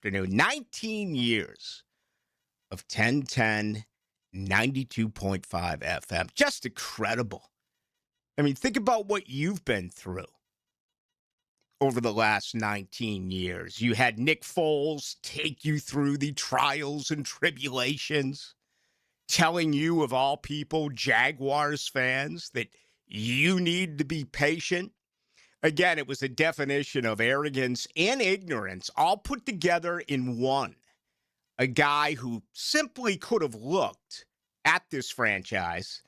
afternoon. 19 years of 1010, 92.5 FM. Just incredible. I mean, think about what you've been through over the last 19 years. You had Nick Foles take you through the trials and tribulations, telling you, of all people, Jaguars fans, that you need to be patient. Again, it was a definition of arrogance and ignorance all put together in one. A guy who simply could have looked at this franchise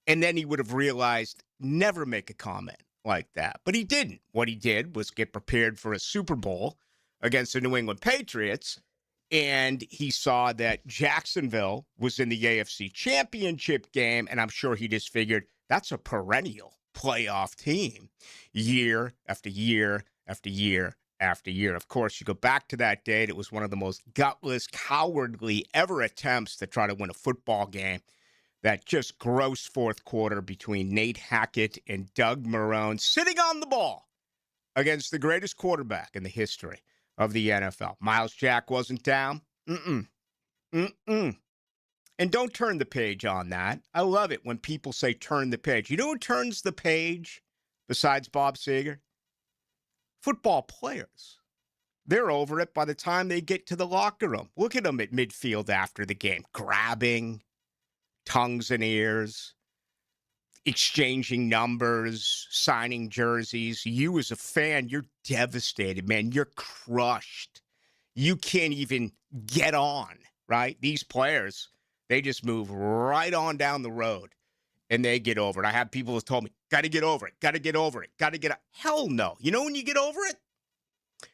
and then he would have realized never make a comment like that. But he didn't. What he did was get prepared for a Super Bowl against the New England Patriots, and he saw that Jacksonville was in the AFC Championship game, and I'm sure he just figured that's a perennial playoff team year after year after year after year. Of course, you go back to that date, it was one of the most gutless, cowardly ever attempts to try to win a football game. That just gross fourth quarter between Nate Hackett and Doug Marrone sitting on the ball against the greatest quarterback in the history of the NFL. Miles Jack wasn't down. And don't turn the page on that. I love it when people say turn the page. You know who turns the page besides Bob Seger? Football players. They're over it by the time they get to the locker room. Look at them at midfield after the game, grabbing, tongues and ears, exchanging numbers, signing jerseys. You as a fan, you're devastated, man. You're crushed. You can't even get on, right? These players, they just move right on down the road and they get over it. I have people who told me, got to get over it, got to get over it, got to get up. Hell no. You know when you get over it?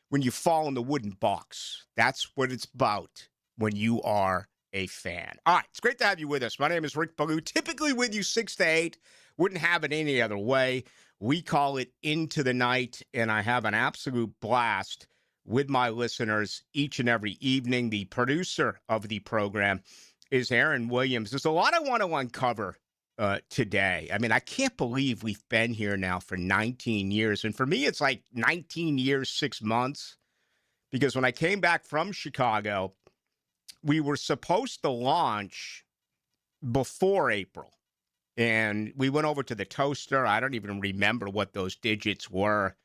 When you fall in the wooden box. That's what it's about when you are a fan. All right, it's great to have you with us. My name is Rick Ballou, typically with you 6 to 8. Wouldn't have it any other way. We call it Into the Night, and I have an absolute blast with my listeners each and every evening. The producer of the program is Aaron Williams. There's a lot I want to uncover today. I mean, I can't believe we've been here now for 19 years. And for me, it's like 19 years, 6 months. Because when I came back from Chicago, we were supposed to launch before April. And we went over to the toaster. I don't even remember what those digits were.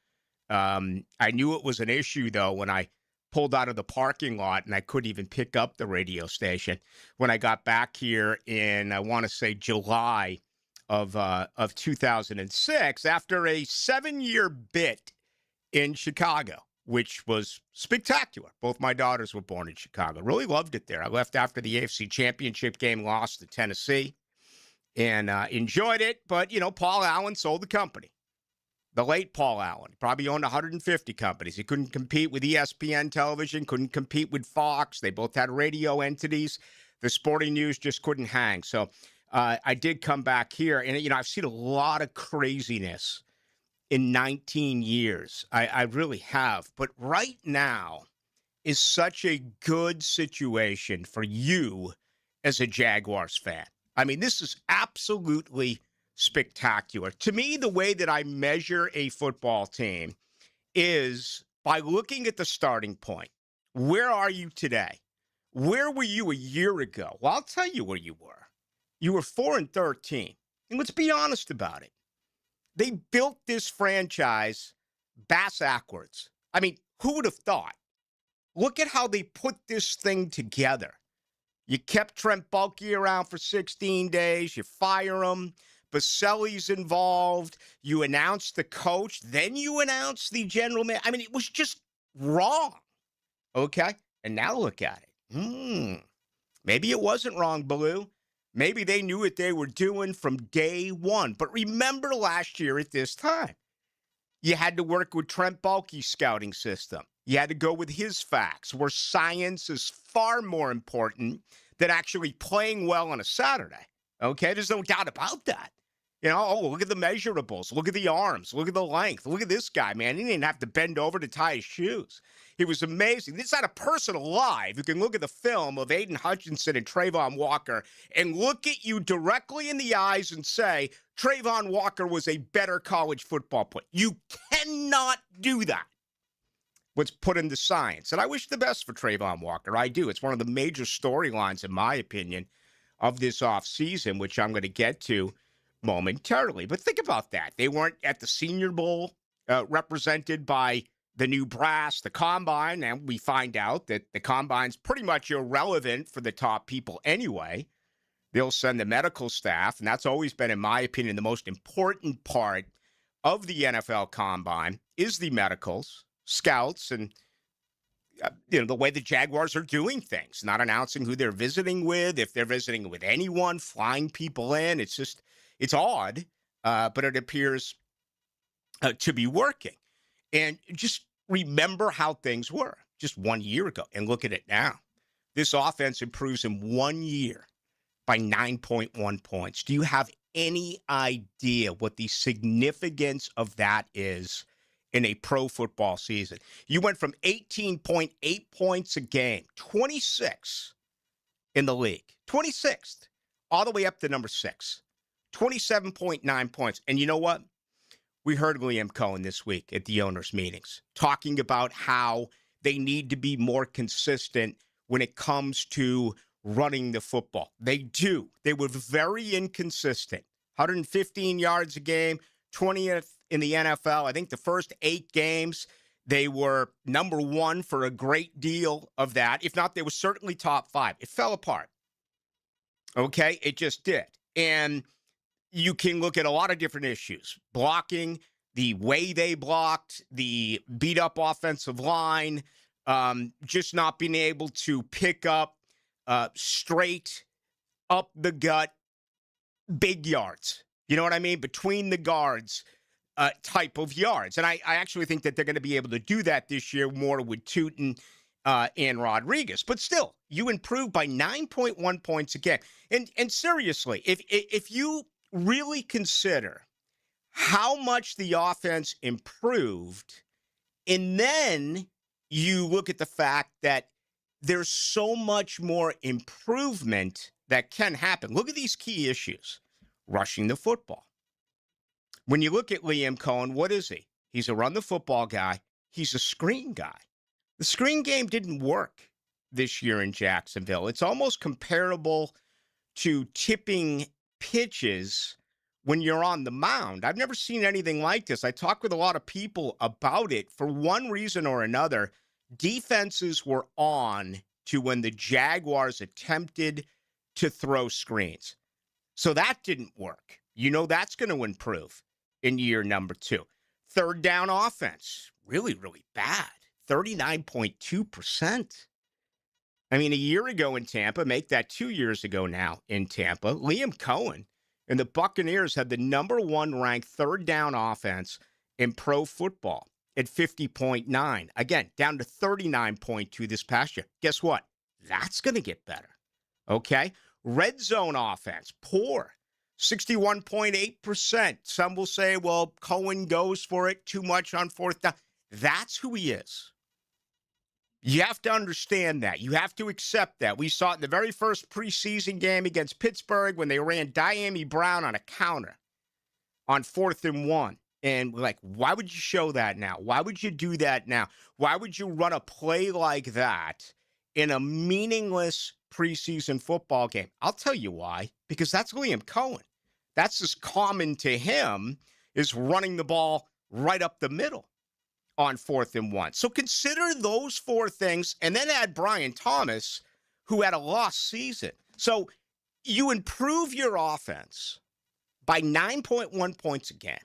I knew it was an issue, though, when I pulled out of the parking lot and I couldn't even pick up the radio station. When I got back here in, I want to say, July of 2006, after a 7-year bit in Chicago, which was spectacular. Both my daughters were born in Chicago. Really loved it there. I left after the AFC Championship game, lost to Tennessee, and enjoyed it. But, you know, Paul Allen sold the company. The late Paul Allen probably owned 150 companies. He couldn't compete with ESPN television, couldn't compete with Fox. They both had radio entities. The sporting news just couldn't hang. So I did come back here, and, you know, I've seen a lot of craziness in 19 years. I really have. But right now is such a good situation for you as a Jaguars fan. I mean, this is absolutely spectacular. To me, the way that I measure a football team is by looking at the starting point. Where are you today? Where were you a year ago? Well, I'll tell you where you were. You were 4-13. And let's be honest about it. They built this franchise bass-ackwards. I mean, who would have thought? Look at how they put this thing together. You kept Trent Baalke around for 16 days. You fire him. Baselli's involved. You announced the coach. Then you announced the general manager. I mean, it was just wrong. Okay? And now look at it. Maybe it wasn't wrong, Ballou. Maybe they knew what they were doing from day one. But remember last year at this time, you had to work with Trent Baalke's scouting system. You had to go with his facts, where science is far more important than actually playing well on a Saturday. Okay? There's no doubt about that. You know, oh, look at the measurables. Look at the arms. Look at the length. Look at this guy, man. He didn't have to bend over to tie his shoes. He was amazing. There's not a person alive who can look at the film of Aiden Hutchinson and Trayvon Walker and look at you directly in the eyes and say, Trayvon Walker was a better college football player. You cannot do that. what's put into science. And I wish the best for Trayvon Walker. I do. It's one of the major storylines, in my opinion, of this offseason, which I'm going to get to momentarily. But think about that. They weren't at the Senior Bowl represented by the new brass, the combine, and we find out that the combine's pretty much irrelevant for the top people anyway. They'll send the medical staff, and that's always been, in my opinion, the most important part of the NFL combine is the medicals, scouts, and the way the Jaguars are doing things, not announcing who they're visiting with, if they're visiting with anyone, flying people in. It's odd, but it appears to be working. And just remember how things were just 1 year ago and look at it now. This offense improves in 1 year by 9.1 points. Do you have any idea what the significance of that is in a pro football season? You went from 18.8 points a game, 26 in the league, 26th, all the way up to number 6, 27.9 points. And you know what? We heard Liam Cohen this week at the owners' meetings talking about how they need to be more consistent when it comes to running the football. They do. They were very inconsistent. 115 yards a game, 20th in the NFL. I think the first 8 games, they were number 1 for a great deal of that. If not, they were certainly top 5. It fell apart. Okay? It just did. And you can look at a lot of different issues. Blocking, the way they blocked, the beat-up offensive line, just not being able to pick up straight up the gut big yards. You know what I mean? Between the guards type of yards. And I actually think that they're going to be able to do that this year more with Tootin and Rodriguez. But still, you improved by 9.1 points a game. And seriously, if you really consider how much the offense improved, and then you look at the fact that there's so much more improvement that can happen. Look at these key issues. Rushing the football. When you look at Liam Cohen, what is he? He's a run the football guy. He's a screen guy. The screen game didn't work this year in Jacksonville. It's almost comparable to tipping pitches when you're on the mound. I've never seen anything like this. I talked with a lot of people about it. For one reason or another, defenses were on to when the Jaguars attempted to throw screens. So that didn't work. You know that's going to improve in year number 2. Third down offense, really, really bad. 39.2%. I mean, a year ago in Tampa, make that 2 years ago now in Tampa, Liam Cohen and the Buccaneers had the number 1 ranked third down offense in pro football at 50.9. Again, down to 39.2 this past year. Guess what? That's going to get better. Okay? Red zone offense, poor. 61.8%. Some will say, well, Cohen goes for it too much on fourth down. That's who he is. You have to understand that. You have to accept that. We saw it in the very first preseason game against Pittsburgh when they ran Diami Brown on a counter on 4th and 1. And we're like, why would you show that now? Why would you do that now? Why would you run a play like that in a meaningless preseason football game? I'll tell you why. Because that's Liam Cohen. That's as common to him as running the ball right up the middle on 4th and 1. So consider those 4 things and then add Brian Thomas, who had a lost season. So you improve your offense by 9.1 points a game.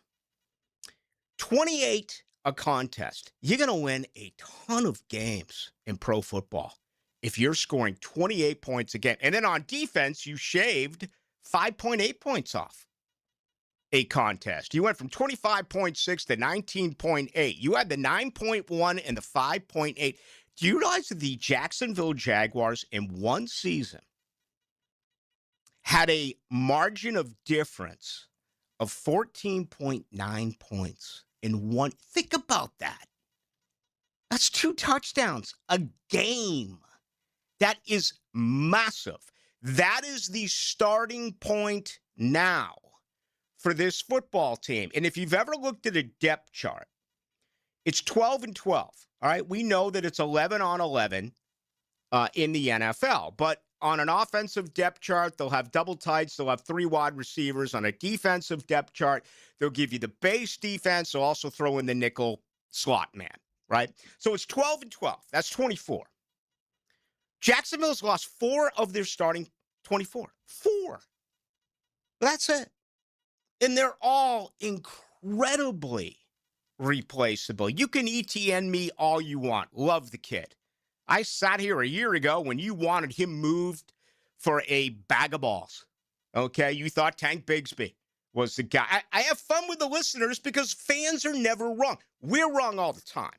28 a contest. You're going to win a ton of games in pro football if you're scoring 28 points a game. And then on defense, you shaved 5.8 points off a contest. You went from 25.6 to 19.8. You had the 9.1 and the 5.8. Do you realize that the Jacksonville Jaguars in one season had a margin of difference of 14.9 points in one? Think about that. That's 2 touchdowns a game. That is massive. That is the starting point now for this football team. And if you've ever looked at a depth chart, It's 12 and 12. All right. We know that it's 11 on 11 in the NFL, but on an offensive depth chart, they'll have double tights. They'll have 3 wide receivers. On a defensive depth chart, they'll give you the base defense. They'll also throw in the nickel slot man, right? So it's 12 and 12. That's 24. Jacksonville's lost 4 of their starting 24. 4. That's it. And they're all incredibly replaceable. You can ETN me all you want. Love the kid. I sat here a year ago when you wanted him moved for a bag of balls. Okay? You thought Tank Bigsby was the guy. I have fun with the listeners because fans are never wrong. We're wrong all the time.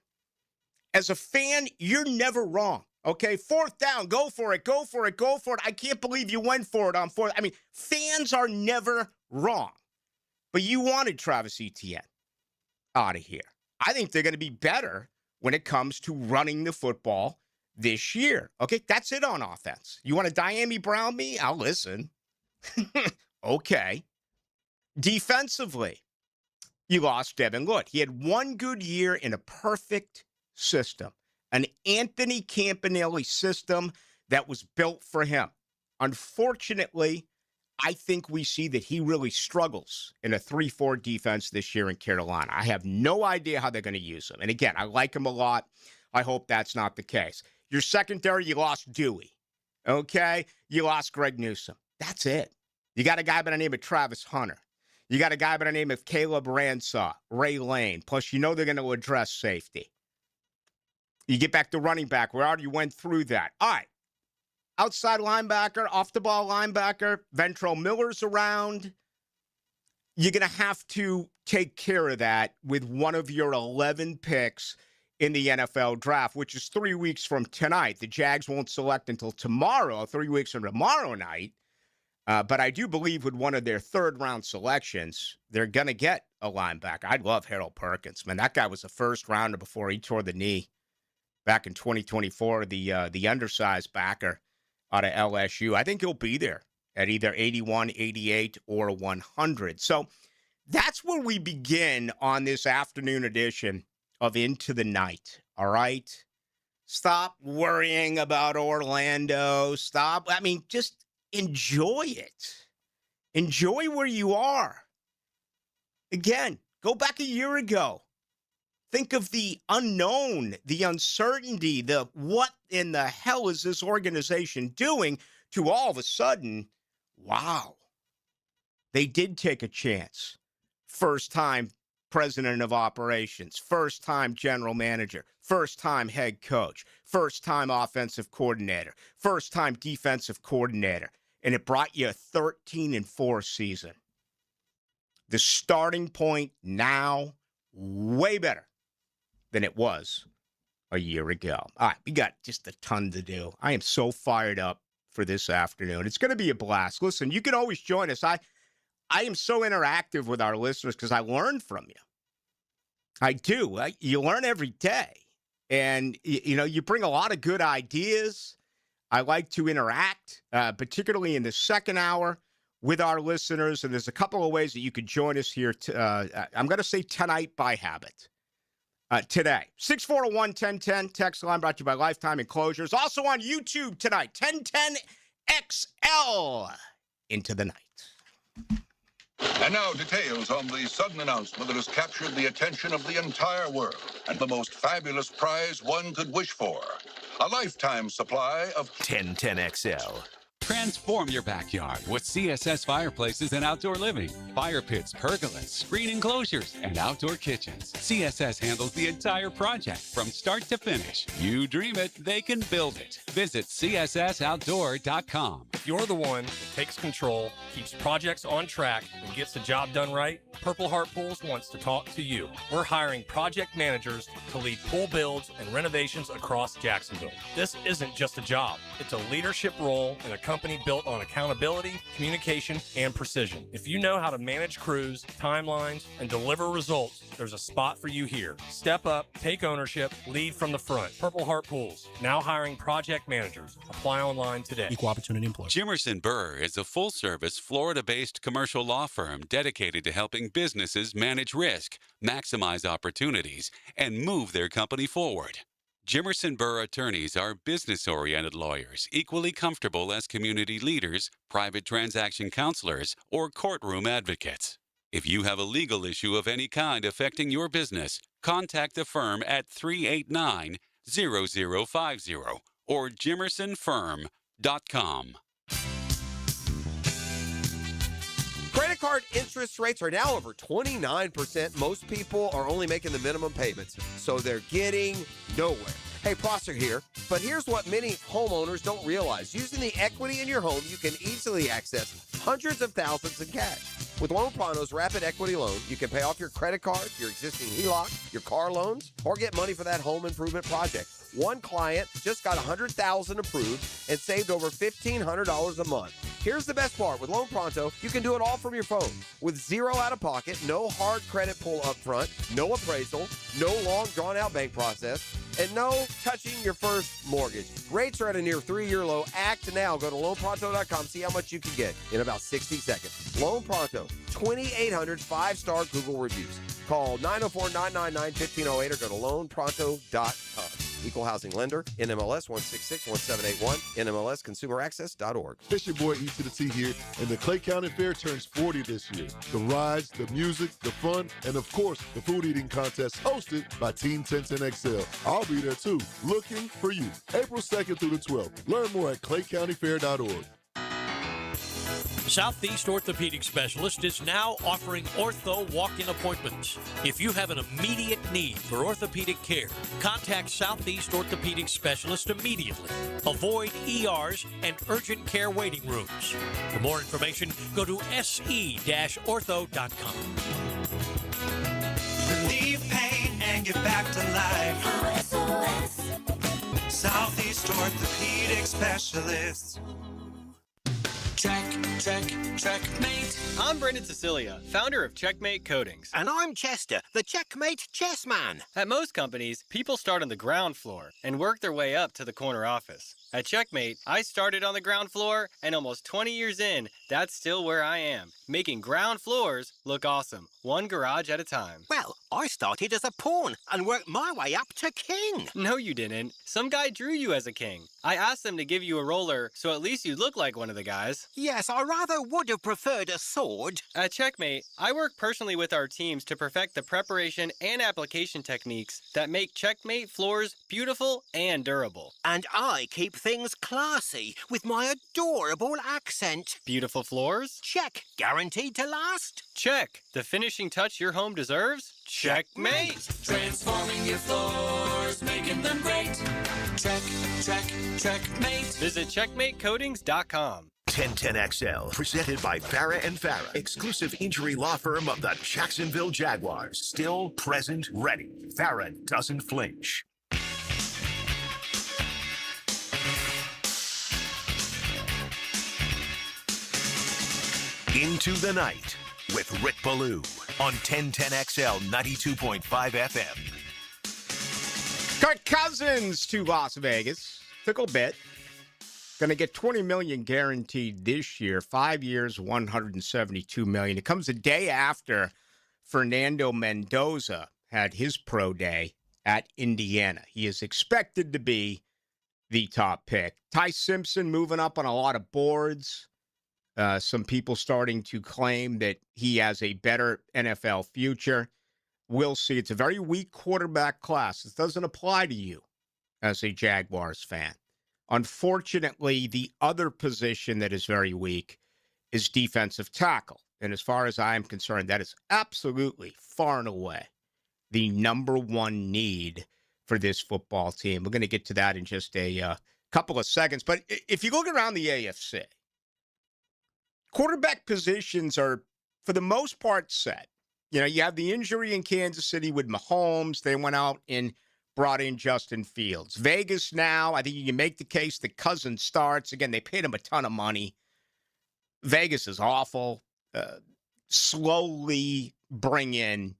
As a fan, you're never wrong. Okay? 4th down, go for it, go for it, go for it. I can't believe you went for it on 4th. I mean, fans are never wrong. But you wanted Travis Etienne out of here. I think they're going to be better when it comes to running the football this year. Okay, that's it on offense. You want to Diami Brown me? I'll listen. Okay. Defensively, you lost Devin Lloyd. He had one good year in a perfect system, an Anthony Campanelli system that was built for him. Unfortunately, I think we see that he really struggles in a 3-4 defense this year in Carolina. I have no idea how they're going to use him. And again, I like him a lot. I hope that's not the case. Your secondary, you lost Dewey. Okay? You lost Greg Newsome. That's it. You got a guy by the name of Travis Hunter. You got a guy by the name of Caleb Ransaw, Ray Lane. Plus, you know they're going to address safety. You get back to running back. We already went through that. All right. Outside linebacker, off-the-ball linebacker, Ventrell Miller's around. You're going to have to take care of that with one of your 11 picks in the NFL draft, which is 3 weeks from tonight. The Jags won't select until tomorrow, 3 weeks from tomorrow night. But I do believe with one of their third-round selections, they're going to get a linebacker. I love Harold Perkins. Man, that guy was a first-rounder before he tore the knee back in 2024, the undersized backer out of LSU. I think he'll be there at either 81, 88, or 100. So that's where we begin on this afternoon edition of Into the Night, all right? Stop worrying about Orlando. Just enjoy it. Enjoy where you are. Again, go back a year ago. Think of the unknown, the uncertainty, the what in the hell is this organization doing, to all of a sudden, wow, they did take a chance. First time president of operations, first time general manager, first time head coach, first time offensive coordinator, first time defensive coordinator, and it brought you a 13-4 season. The starting point now, way better than it was a year ago. All right, we got just a ton to do. I am so fired up for this afternoon. It's going to be a blast. Listen, you can always join us. I am so interactive with our listeners because I learn from you. I do. You learn every day. And, you bring a lot of good ideas. I like to interact, particularly in the second hour with our listeners. And there's a couple of ways that you could join us here. I'm going to say tonight by habit. Today, 641-1010, text line brought to you by Lifetime Enclosures. Also on YouTube tonight, 1010XL, Into the Night. And now details on the sudden announcement that has captured the attention of the entire world and the most fabulous prize one could wish for. A lifetime supply of 1010XL. Transform your backyard with CSS fireplaces and outdoor living, fire pits, pergolas, screen enclosures, and outdoor kitchens. CSS handles the entire project from start to finish. You dream it, they can build it. Visit CSSOutdoor.com. If you're the one that takes control, keeps projects on track, and gets the job done right, Purple Heart Pools wants to talk to you. We're hiring project managers to lead pool builds and renovations across Jacksonville. This isn't just a job. It's a leadership role in a company built on accountability, communication, and precision. If you know how to manage crews, timelines, and deliver results, there's a spot for you here. Step up, take ownership, lead from the front. Purple Heart Pools, now hiring project managers. Apply online today. Equal opportunity employer. Jimerson Burr is a full-service, Florida-based commercial law firm dedicated to helping businesses manage risk, maximize opportunities, and move their company forward. Jimerson Burr attorneys are business-oriented lawyers, equally comfortable as community leaders, private transaction counselors, or courtroom advocates. If you have a legal issue of any kind affecting your business, contact the firm at 389-0050 or jimersonfirm.com. Credit card interest rates are now over 29%. Most people are only making the minimum payments, so they're getting nowhere. Hey, Prosser here, but here's what many homeowners don't realize. Using the equity in your home, you can easily access hundreds of thousands in cash. With Loan Pronto's Rapid Equity Loan, you can pay off your credit card, your existing HELOC, your car loans, or get money for that home improvement project. One client just got $100,000 approved and saved over $1,500 a month. Here's the best part. With Loan Pronto, you can do it all from your phone. With zero out-of-pocket, no hard credit pull up front, no appraisal, no long drawn-out bank process, and no touching your first mortgage. Rates are at a near 3-year low. Act now. Go to loanpronto.com. See how much you can get in about 60 seconds. Loan Pronto, 2,800 5-star Google reviews. Call 904-999-1508 or go to loanpronto.com. Equal housing lender, NMLS 1661781, NMLSconsumeraccess.org. It's your boy E to the T here, and the Clay County Fair turns 40 this year. The rides, the music, the fun, and of course, the food eating contest hosted by Team 1010XL. I'll be there too, looking for you. April 2nd through the 12th. Learn more at claycountyfair.org. Southeast Orthopedic Specialist is now offering ortho walk-in appointments. If you have an immediate need for orthopedic care, contact Southeast Orthopedic Specialist immediately. Avoid ERs and urgent care waiting rooms. For more information, go to se-ortho.com. Relieve pain and get back to life. Southeast Orthopedic Specialists. Checkmate. I'm Brendan Cecilia, founder of Checkmate Coatings. And I'm Chester, the Checkmate chess man. At most companies, people start on the ground floor and work their way up to the corner office. At Checkmate, I started on the ground floor, and almost 20 years in, that's still where I am, making ground floors look awesome, one garage at a time. Well, I started as a pawn and worked my way up to king. No, you didn't. Some guy drew you as a king. I asked them to give you a roller, so at least you look like one of the guys. Yes, I rather would have preferred a sword. At Checkmate, I work personally with our teams to perfect the preparation and application techniques that make Checkmate floors beautiful and durable. And I keep things classy with my adorable accent. Beautiful floors? Check. Guaranteed to last? Check. The finishing touch your home deserves? Checkmate. Transforming your floors, making them great. Checkmate. Visit checkmatecoatings.com. 1010XL, presented by Farah & Farah, exclusive injury law firm of the Jacksonville Jaguars. Still, present, ready. Farah doesn't flinch. Into the Night with Rick Ballou on 1010XL 92.5 FM. Kirk Cousins to Las Vegas. Took a bit. Going to get $20 million guaranteed this year. 5 years, $172 million. It comes a day after Fernando Mendoza had his pro day at Indiana. He is expected to be the top pick. Ty Simpson moving up on a lot of boards. Some people starting to claim that he has a better NFL future. We'll see. It's a very weak quarterback class. This doesn't apply to you as a Jaguars fan. Unfortunately, the other position that is very weak is defensive tackle. And as far as I am concerned, that is absolutely far and away the number one need for this football team. We're going to get to that in just a couple of seconds. But if you look around the AFC, quarterback positions are, for the most part, set. You know, you have the injury in Kansas City with Mahomes. They went out and brought in Justin Fields. Vegas now, I think you can make the case that Cousins starts. Again, they paid him a ton of money. Vegas is awful. Slowly bring in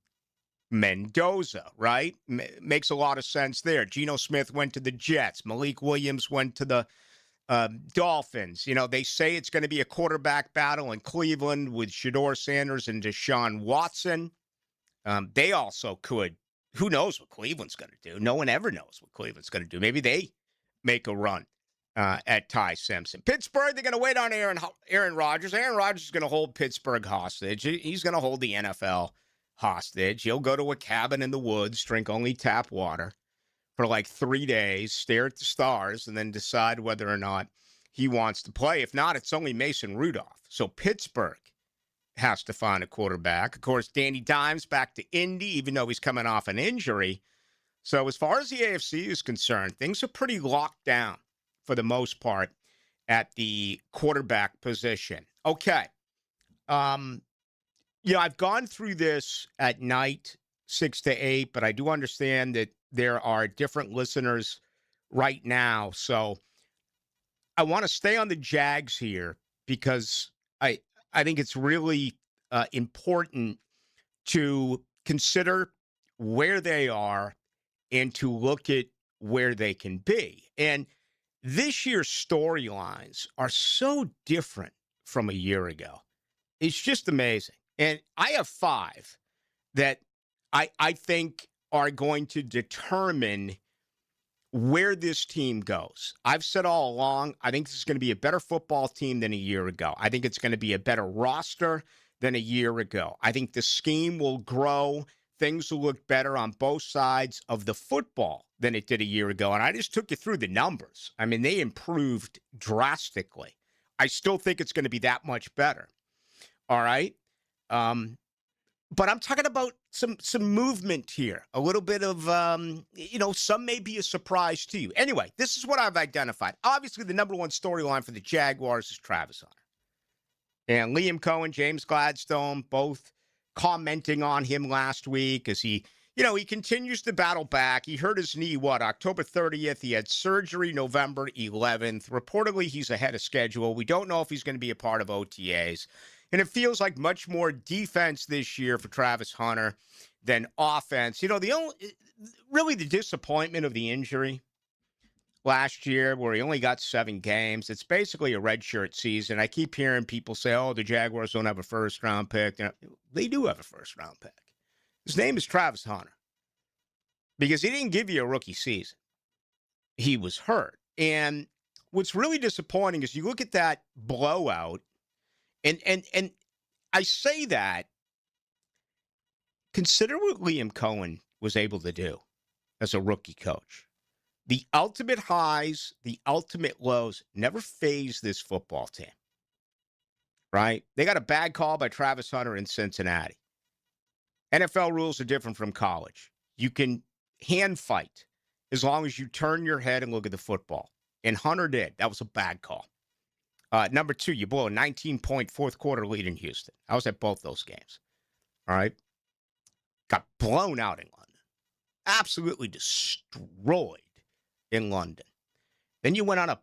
Mendoza, right? Makes a lot of sense there. Geno Smith went to the Jets. Malik Williams went to the Dolphins. They say it's going to be a quarterback battle in Cleveland with Shedeur Sanders and Deshaun Watson. They also could. Who knows what Cleveland's going to do? No one ever knows what Cleveland's going to do. Maybe they make a run at Ty Simpson. Pittsburgh, they're going to wait on Aaron Rodgers. Aaron Rodgers is going to hold Pittsburgh hostage. He's going to hold the NFL hostage. He'll go to a cabin in the woods, drink only tap water for like 3 days, stare at the stars, and then decide whether or not he wants to play. If not, it's only Mason Rudolph. So Pittsburgh has to find a quarterback. Of course, Danny Dimes back to Indy, even though he's coming off an injury. So as far as the AFC is concerned, things are pretty locked down for the most part at the quarterback position. Okay. I've gone through this at night, 6 to 8, but I do understand that there are different listeners right now. So I want to stay on the Jags here because I think it's really important to consider where they are and to look at where they can be. And this year's storylines are so different from a year ago. It's just amazing. And I have 5 that I think are going to determine where this team goes. I've said all along, I think this is going to be a better football team than a year ago. I think it's going to be a better roster than a year ago. I think the scheme will grow. Things will look better on both sides of the football than it did a year ago. And I just took you through the numbers. I mean, they improved drastically. I still think it's going to be that much better. All right? But I'm talking about some movement here, a little bit of, some may be a surprise to you. Anyway, this is what I've identified. Obviously, the number one storyline for the Jaguars is Travis Hunter. And Liam Cohen, James Gladstone, both commenting on him last week as he continues to battle back. He hurt his knee, October 30th? He had surgery November 11th. Reportedly, he's ahead of schedule. We don't know if he's going to be a part of OTAs. And it feels like much more defense this year for Travis Hunter than offense. The disappointment of the injury last year where he only got 7 games. It's basically a redshirt season. I keep hearing people say, the Jaguars don't have a first-round pick. They do have a first-round pick. His name is Travis Hunter because he didn't give you a rookie season. He was hurt. And what's really disappointing is you look at that blowout, and I say that, consider what Liam Cohen was able to do as a rookie coach. The ultimate highs, the ultimate lows never phased this football team, right? They got a bad call by Travis Hunter in Cincinnati. NFL rules are different from college. You can hand fight as long as you turn your head and look at the football. And Hunter did. That was a bad call. Number 2, you blow a 19-point fourth-quarter lead in Houston. I was at both those games. All right? Got blown out in London. Absolutely destroyed in London. Then you went on a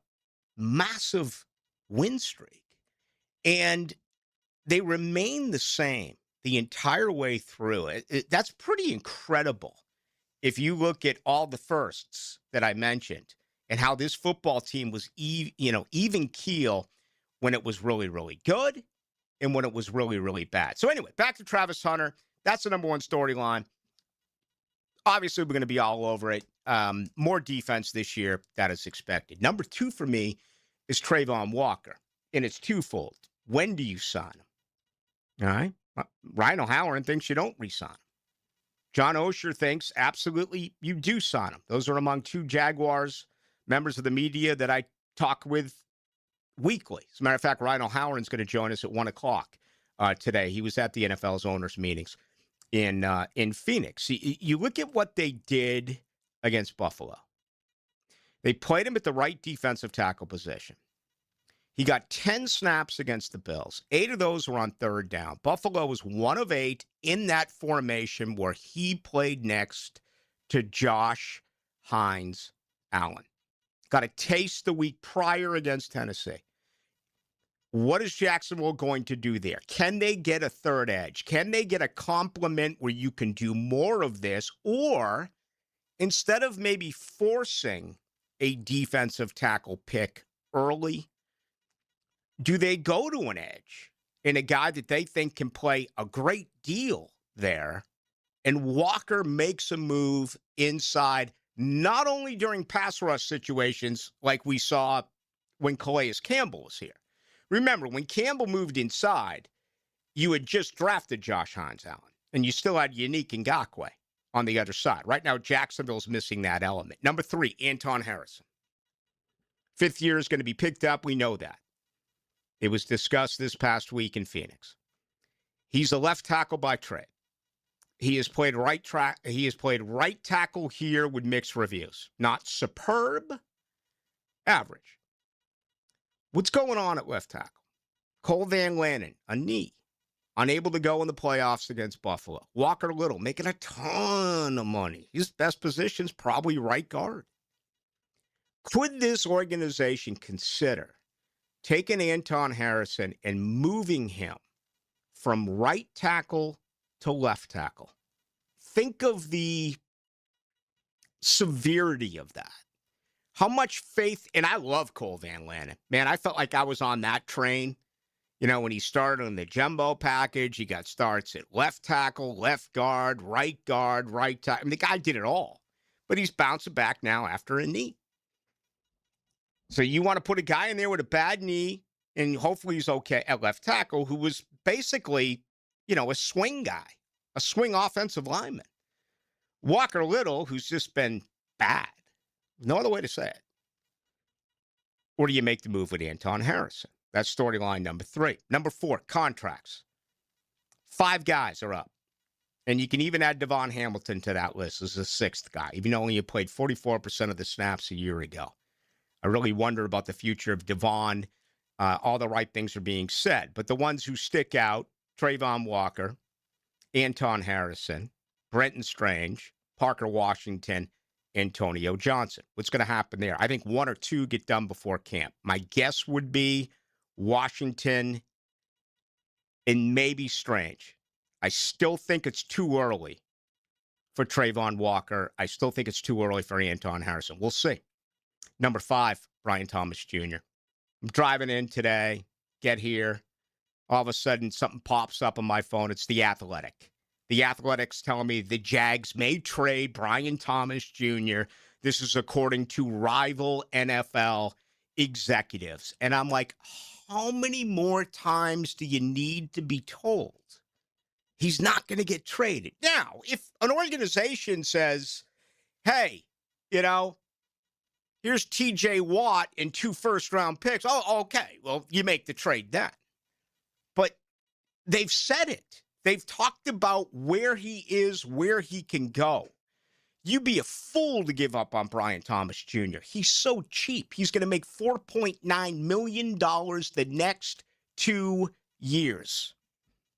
massive win streak. And they remained the same the entire way through. That's pretty incredible if you look at all the firsts that I mentioned and how this football team was even keel when it was really, really good and when it was really, really bad. So anyway, back to Travis Hunter. That's the number one storyline. Obviously, we're going to be all over it. More defense this year, that is expected. Number 2 for me is Trayvon Walker, and it's twofold. When do you sign him? All right? Ryan O'Halloran thinks you don't re-sign him. John Osher thinks absolutely you do sign him. Those are among 2 Jaguars members of the media that I talk with weekly. As a matter of fact, Ryan O'Halloran's going to join us at 1 o'clock today. He was at the NFL's owners' meetings in Phoenix. You look at what they did against Buffalo. They played him at the right defensive tackle position. He got 10 snaps against the Bills. 8 of those were on third down. Buffalo was 1 of 8 in that formation where he played next to Josh Hines Allen. Got a taste the week prior against Tennessee. What is Jacksonville going to do there? Can they get a third edge? Can they get a complement where you can do more of this? Or instead of maybe forcing a defensive tackle pick early? Do they go to an edge in a guy that they think can play a great deal there? And Walker makes a move inside, not only during pass rush situations like we saw when Calais Campbell was here. Remember, when Campbell moved inside, you had just drafted Josh Hines-Allen, and you still had Yannick Ngakoue on the other side. Right now, Jacksonville's missing that element. Number 3, Anton Harrison. 5th year is going to be picked up. We know that. It was discussed this past week in Phoenix. He's a left tackle by trade. He has played right tackle here with mixed reviews. Not superb, average. What's going on at left tackle? Cole Van Lanen, a knee. Unable to go in the playoffs against Buffalo. Walker Little making a ton of money. His best position's probably right guard. Could this organization consider taking Anton Harrison and moving him from right tackle to left tackle? Think of the severity of that. How much faith, and I love Cole Van Lanen. Man, I felt like I was on that train. You know, when he started in the jumbo package, he got starts at left tackle, left guard, right tackle. I mean, the guy did it all. But he's bouncing back now after a knee. So you want to put a guy in there with a bad knee, and hopefully he's okay at left tackle, who was basically, you know, a swing guy, a swing offensive lineman. Walker Little, who's just been bad. No other way to say it. Or do you make the move with Anton Harrison? That's storyline number 3. Number 4, contracts. 5 guys are up. And you can even add Devon Hamilton to that list as a 6th guy, even though he played 44% of the snaps a year ago. I really wonder about the future of Devon. All the right things are being said. But the ones who stick out, Trayvon Walker, Anton Harrison, Brenton Strange, Parker Washington, Antonio Johnson. What's going to happen there? I think 1 or 2 get done before camp. My guess would be Washington and maybe Strange. I still think it's too early for Trayvon Walker. I still think it's too early for Anton Harrison. We'll see. Number 5, Brian Thomas Jr. I'm driving in today, get here. All of a sudden, something pops up on my phone. It's The Athletic. The Athletic's telling me the Jags may trade Brian Thomas Jr. This is according to rival NFL executives. And I'm like, how many more times do you need to be told he's not going to get traded? Now, if an organization says, hey, you know, here's TJ Watt and 2 first-round picks. Oh, okay. Well, you make the trade then. But they've said it. They've talked about where he is, where he can go. You'd be a fool to give up on Brian Thomas Jr. He's so cheap. He's going to make $4.9 million the next 2 years.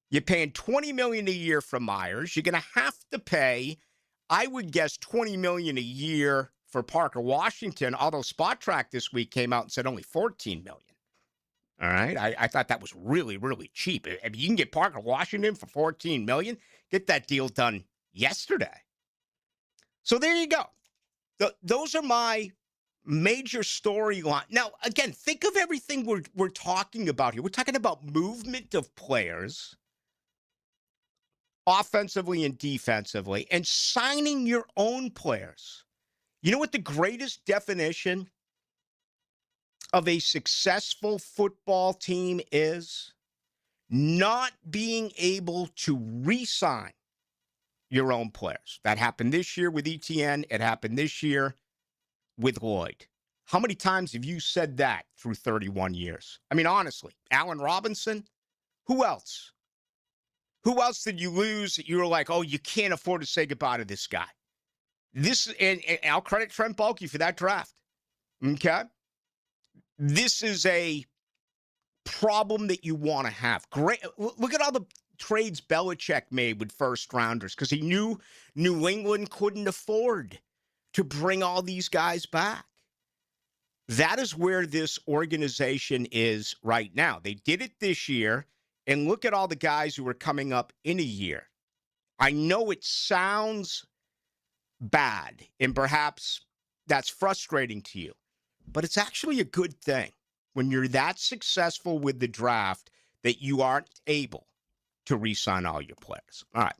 You're paying $20 million a year from Myers. You're going to have to pay, I would guess, $20 million a year for Parker Washington, although Spot Track this week came out and said only $14 million. All right. I thought that was really, really cheap. If you can get Parker Washington for $14 million, get that deal done yesterday. So there you go. Those are my major storyline. Now, again, think of everything we're talking about here. We're talking about movement of players, offensively and defensively, and signing your own players. You know what the greatest definition of a successful football team is? Not being able to re-sign your own players. That happened this year with ETN. It happened this year with Lloyd. How many times have you said that through 31 years? I mean, honestly, Allen Robinson, who else? Who else did you lose that you were like, oh, you can't afford to say goodbye to this guy? And I'll credit Trent Baalke for that draft. Okay? This is a problem that you want to have. Great. Look at all the trades Belichick made with first rounders because he knew New England couldn't afford to bring all these guys back. That is where this organization is right now. They did it this year, and look at all the guys who are coming up in a year. I know it sounds bad, and perhaps that's frustrating to you, but it's actually a good thing. when you're that successful with the draft that you aren't able to re-sign all your players? All right.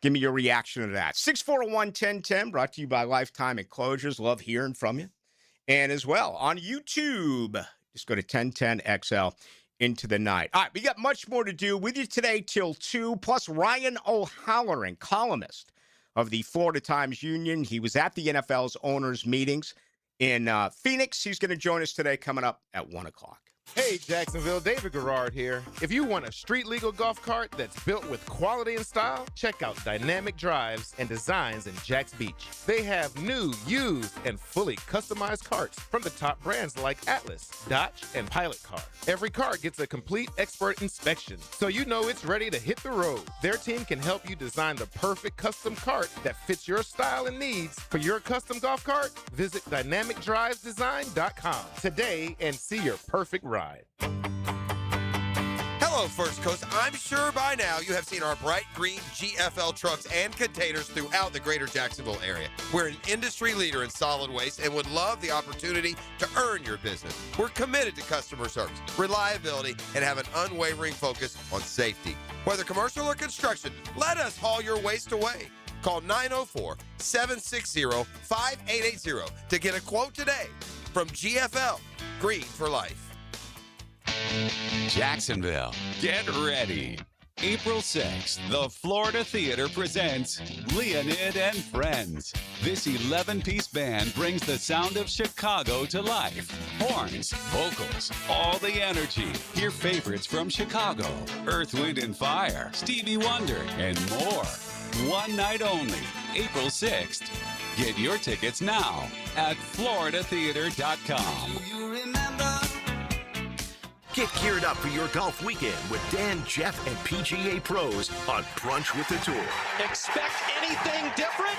Give me your reaction to that. 641-1010, brought to you by Lifetime Enclosures. Love hearing from you. And as well on YouTube, just go to 1010XL into the night. All right, we got much more to do with you today till 2, plus Ryan O'Halloran, columnist of the Florida Times-Union. He was at the NFL's owners' meetings in Phoenix. He's going to join us today coming up at 1 o'clock. Hey, Jacksonville, David Garrard here. If you want a street-legal golf cart that's built with quality and style, check out Dynamic Drives and Designs in Jax Beach. They have new, used, and fully customized carts from the top brands like Atlas, Dodge, and Pilot Car. Every cart gets a complete expert inspection, so you know it's ready to hit the road. Their team can help you design the perfect custom cart that fits your style and needs. For your custom golf cart, visit dynamicdrivesdesign.com today and see your perfect ride. Hello, First Coast. I'm sure by now you have seen our bright green GFL trucks and containers throughout the greater Jacksonville area. We're an industry leader in solid waste and would love the opportunity to earn your business. We're committed to customer service, reliability, and have an unwavering focus on safety. Whether commercial or construction, let us haul your waste away. Call 904-760-5880 to get a quote today from GFL, Green for Life. Jacksonville, get ready. April 6th, the Florida Theater presents Leonid and Friends. This 11-piece band brings the sound of Chicago to life. Horns, vocals, all the energy. Hear favorites from Chicago, Earth, Wind, and Fire, Stevie Wonder, and more. One night only, April 6th. Get your tickets now at floridatheater.com. Get geared up for your golf weekend with Dan, Jeff, and PGA Pros on Brunch with the Tour. Expect anything different?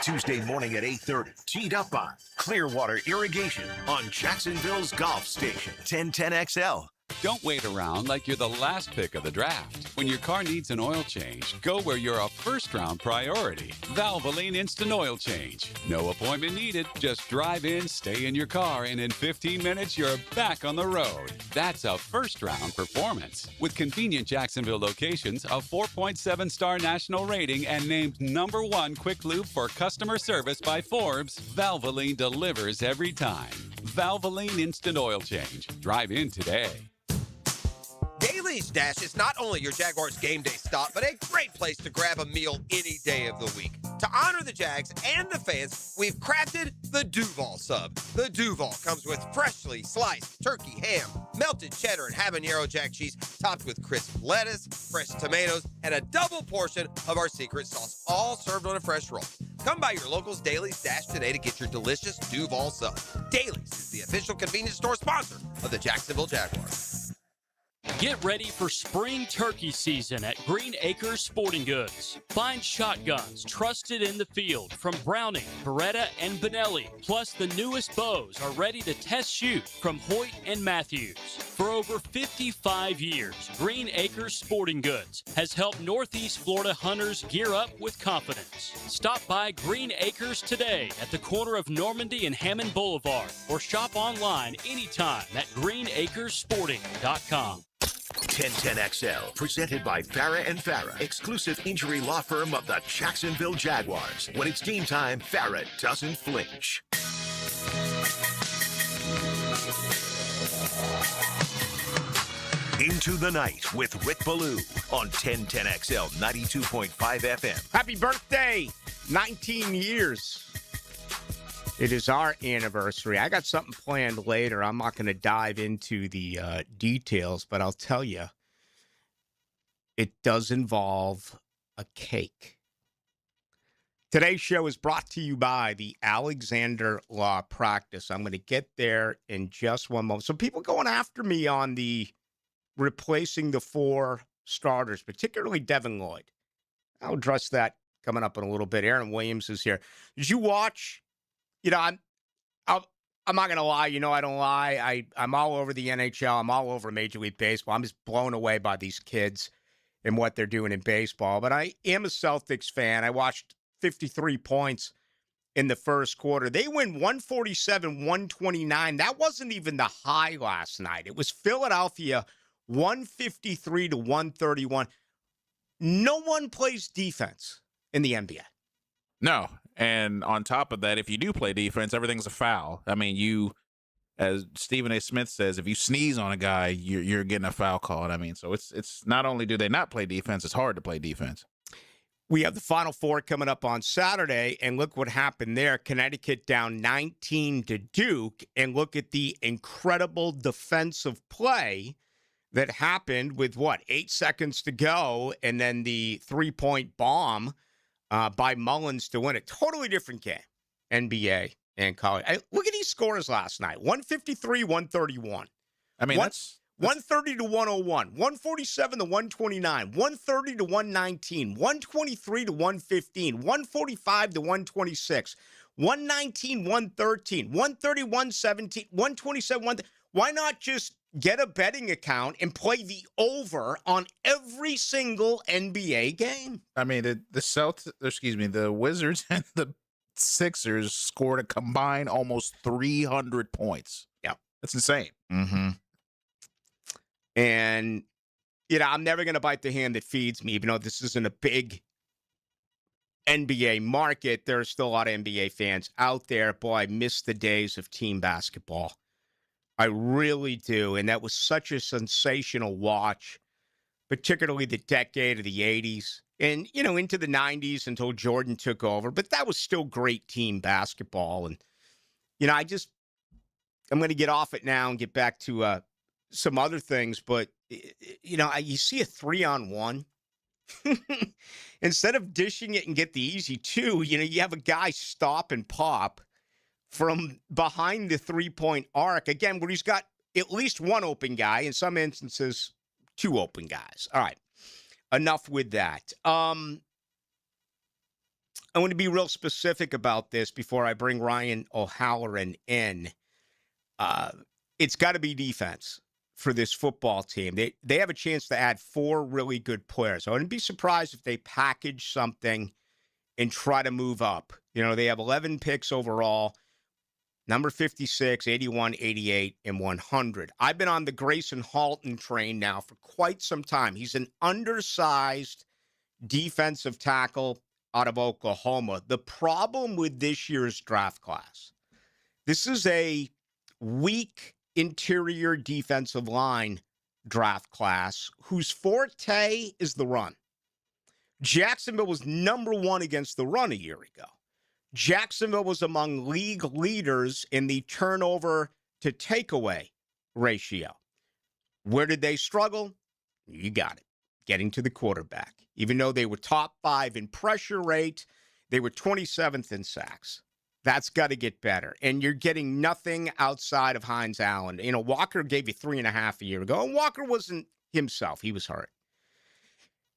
Tuesday morning at 8:30. Teed up by Clearwater Irrigation on Jacksonville's Golf Station. 1010XL. Don't wait around like you're the last pick of the draft. When your car needs an oil change, go where you're a first-round priority. Valvoline Instant Oil Change. No appointment needed. Just drive in, stay in your car, and in 15 minutes, you're back on the road. That's a first-round performance. With convenient Jacksonville locations, a 4.7-star national rating, and named #1 Quick Lube for customer service by Forbes, Valvoline delivers every time. Valvoline Instant Oil Change. Drive in today. Daly's Dash is not only your Jaguars game day stop, but a great place to grab a meal any day of the week. To honor the Jags and the fans, we've crafted the Duval Sub. The Duval comes with freshly sliced turkey, ham, melted cheddar, and habanero jack cheese, topped with crisp lettuce, fresh tomatoes, and a double portion of our secret sauce, all served on a fresh roll. Come by your local's Daly's Dash today to get your delicious Duval Sub. Daly's is the official convenience store sponsor of the Jacksonville Jaguars. Get ready for spring turkey season at Green Acres Sporting Goods. Find shotguns trusted in the field from Browning, Beretta, and Benelli. Plus, the newest bows are ready to test shoot from Hoyt and Matthews. For over 55 years, Green Acres Sporting Goods has helped Northeast Florida hunters gear up with confidence. Stop by Green Acres today at the corner of Normandy and Hammond Boulevard, or shop online anytime at greenacresporting.com. 1010XL, presented by Farah and Farah, exclusive injury law firm of the Jacksonville Jaguars. When it's game time, Farah doesn't flinch. Into the Night with Rick Ballou on 1010XL 92.5 FM. Happy birthday! 19 years. It is our anniversary. I got something planned later. I'm not going to dive into the details, but I'll tell you, it does involve a cake. Today's show is brought to you by the Alexander Law Practice. I'm going to get there in just one moment. So people going after me on the replacing the 4 starters, particularly Devin Lloyd. I'll address that coming up in a little bit. Aaron Williams is here. Did you watch? You know, I'm not going to lie. You know, I don't lie. I'm all over the NHL. I'm all over Major League Baseball. I'm just blown away by these kids and what they're doing in baseball. But I am a Celtics fan. I watched 53 points in the first quarter. They win 147-129. That wasn't even the high last night. It was Philadelphia 153-131. No one plays defense in the NBA. No. And on top of that, if you do play defense, everything's a foul. I mean, you, as Stephen A. Smith says, if you sneeze on a guy, you're getting a foul called. I mean, so it's not only do they not play defense, it's hard to play defense. We have the Final Four coming up on Saturday, and look what happened there. Connecticut down 19 to Duke, and look at the incredible defensive play that happened with, 8 seconds to go, and then the three-point bomb by Mullins to win it. Totally different game, NBA and college. Look at these scores last night, 153-131. I mean, that's 130 to 101, 147 to 129, 130 to 119, 123 to 115, 145 to 126, 119, 113, 130, 117, 127, Why not just get a betting account and play the over on every single NBA game? I mean, the Wizards and the Sixers scored a combined almost 300 points. Yeah. That's insane. Mm-hmm. And, I'm never going to bite the hand that feeds me, even though this isn't a big NBA market. There are still a lot of NBA fans out there. Boy, I miss the days of team basketball. I really do. And that was such a sensational watch, particularly the decade of the 80s and, into the 90s until Jordan took over. But that was still great team basketball. And, I'm going to get off it now and get back to some other things, but you see a 3-on-1 instead of dishing it and get the easy 2, you have a guy stop and pop from behind the 3-point arc again, where he's got at least one open guy, in some instances 2 open guys. All right, enough with that. I want to be real specific about this before I bring Ryan O'Halloran in. It's got to be defense for this football team. They have a chance to add 4 really good players. I wouldn't be surprised if they package something and try to move up. They have 11 picks overall, number 56, 81, 88, and 100. I've been on the Grayson Halton train now for quite some time. He's an undersized defensive tackle out of Oklahoma. The problem with this year's draft class, this is a weak interior defensive line draft class whose forte is the run. Jacksonville was number 1 against the run a year ago. Jacksonville was among league leaders in the turnover to takeaway ratio. Where did they struggle? You got it. Getting to the quarterback. Even though they were top 5 in pressure rate, they were 27th in sacks. That's got to get better. And you're getting nothing outside of Hines Allen. Walker gave you 3.5 a year ago, and Walker wasn't himself. He was hurt.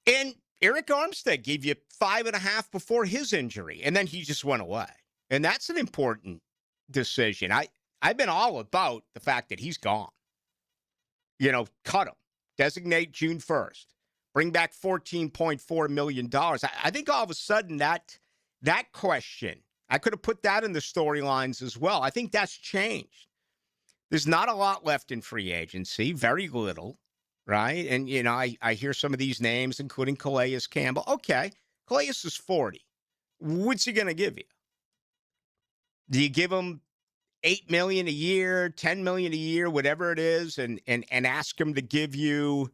And Eric Armstead gave you 5.5 before his injury, and then he just went away. And that's an important decision. I've been all about the fact that he's gone. Cut him. Designate June 1st. Bring back $14.4 million. I think all of a sudden that question, I could have put that in the storylines as well. I think that's changed. There's not a lot left in free agency, very little, right? And, I hear some of these names, including Calais Campbell. Okay, Calais is 40. What's he going to give you? Do you give him $8 million a year, $10 million a year, whatever it is, and ask him to give you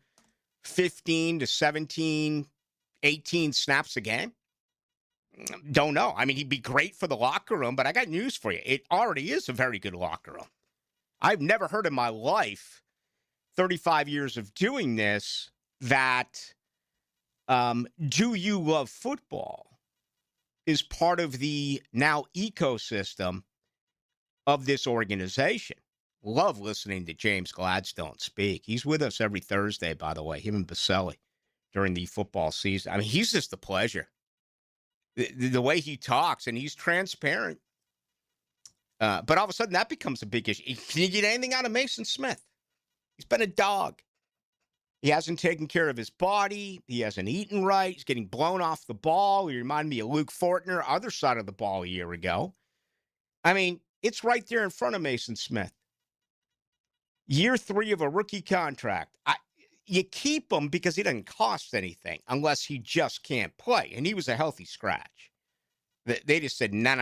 15 to 17, 18 snaps a game? Don't know. I mean, he'd be great for the locker room, but I got news for you. It already is a very good locker room. I've never heard in my life, 35 years of doing this, that do you love football is part of the now ecosystem of this organization. Love listening to James Gladstone speak. He's with us every Thursday, by the way, him and Baselli during the football season. I mean, he's just a pleasure. The way he talks, and he's transparent. But all of a sudden, that becomes a big issue. Can you get anything out of Mason Smith? He's been a dog. He hasn't taken care of his body. He hasn't eaten right. He's getting blown off the ball. He reminded me of Luke Fortner, other side of the ball a year ago. I mean, it's right there in front of Mason Smith. Year 3 of a rookie contract. You keep him because he doesn't cost anything unless he just can't play. And he was a healthy scratch. They just said, no.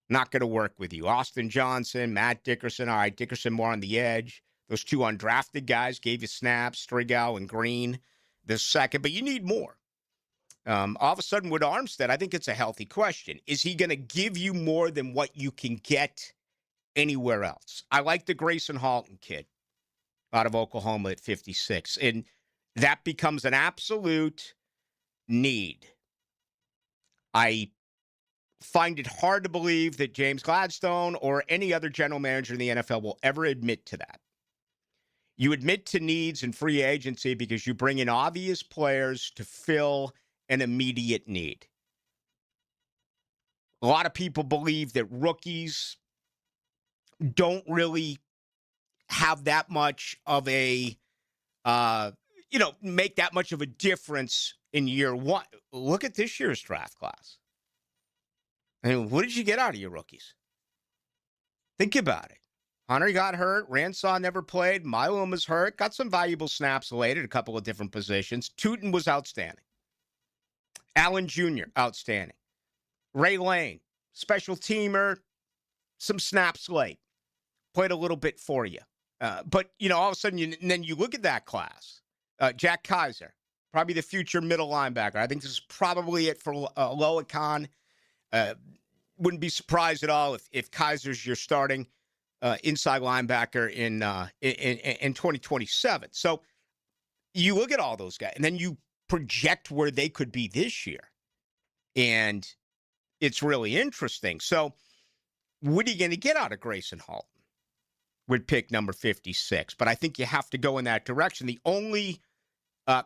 Not going to work with you. Austin Johnson, Matt Dickerson. All right, Dickerson more on the edge. Those 2 undrafted guys gave you snaps, Strigal and Green, the second. But you need more. All of a sudden with Armstead, I think it's a healthy question. Is he going to give you more than what you can get anywhere else? I like the Grayson Halton kid out of Oklahoma at 56. And that becomes an absolute need. I find it hard to believe that James Gladstone or any other general manager in the NFL will ever admit to that. You admit to needs in free agency because you bring in obvious players to fill an immediate need. A lot of people believe that rookies don't really have that much of a, make that much of a difference in year 1. Look at this year's draft class. I mean, what did you get out of your rookies? Think about it. Hunter got hurt. Ransaw never played. Milam was hurt. Got some valuable snaps late at a couple of different positions. Tootin was outstanding. Allen Jr., outstanding. Ray Lane, special teamer, some snaps late. Played a little bit for you. But, all of a sudden, then you look at that class. Jack Kaiser, probably the future middle linebacker. I think this is probably it for Loa Khan. Wouldn't be surprised at all if Kaiser's your starting inside linebacker in 2027. So you look at all those guys, and then you project where they could be this year. And it's really interesting. So what are you going to get out of Grayson Halton with pick number 56? But I think you have to go in that direction. The only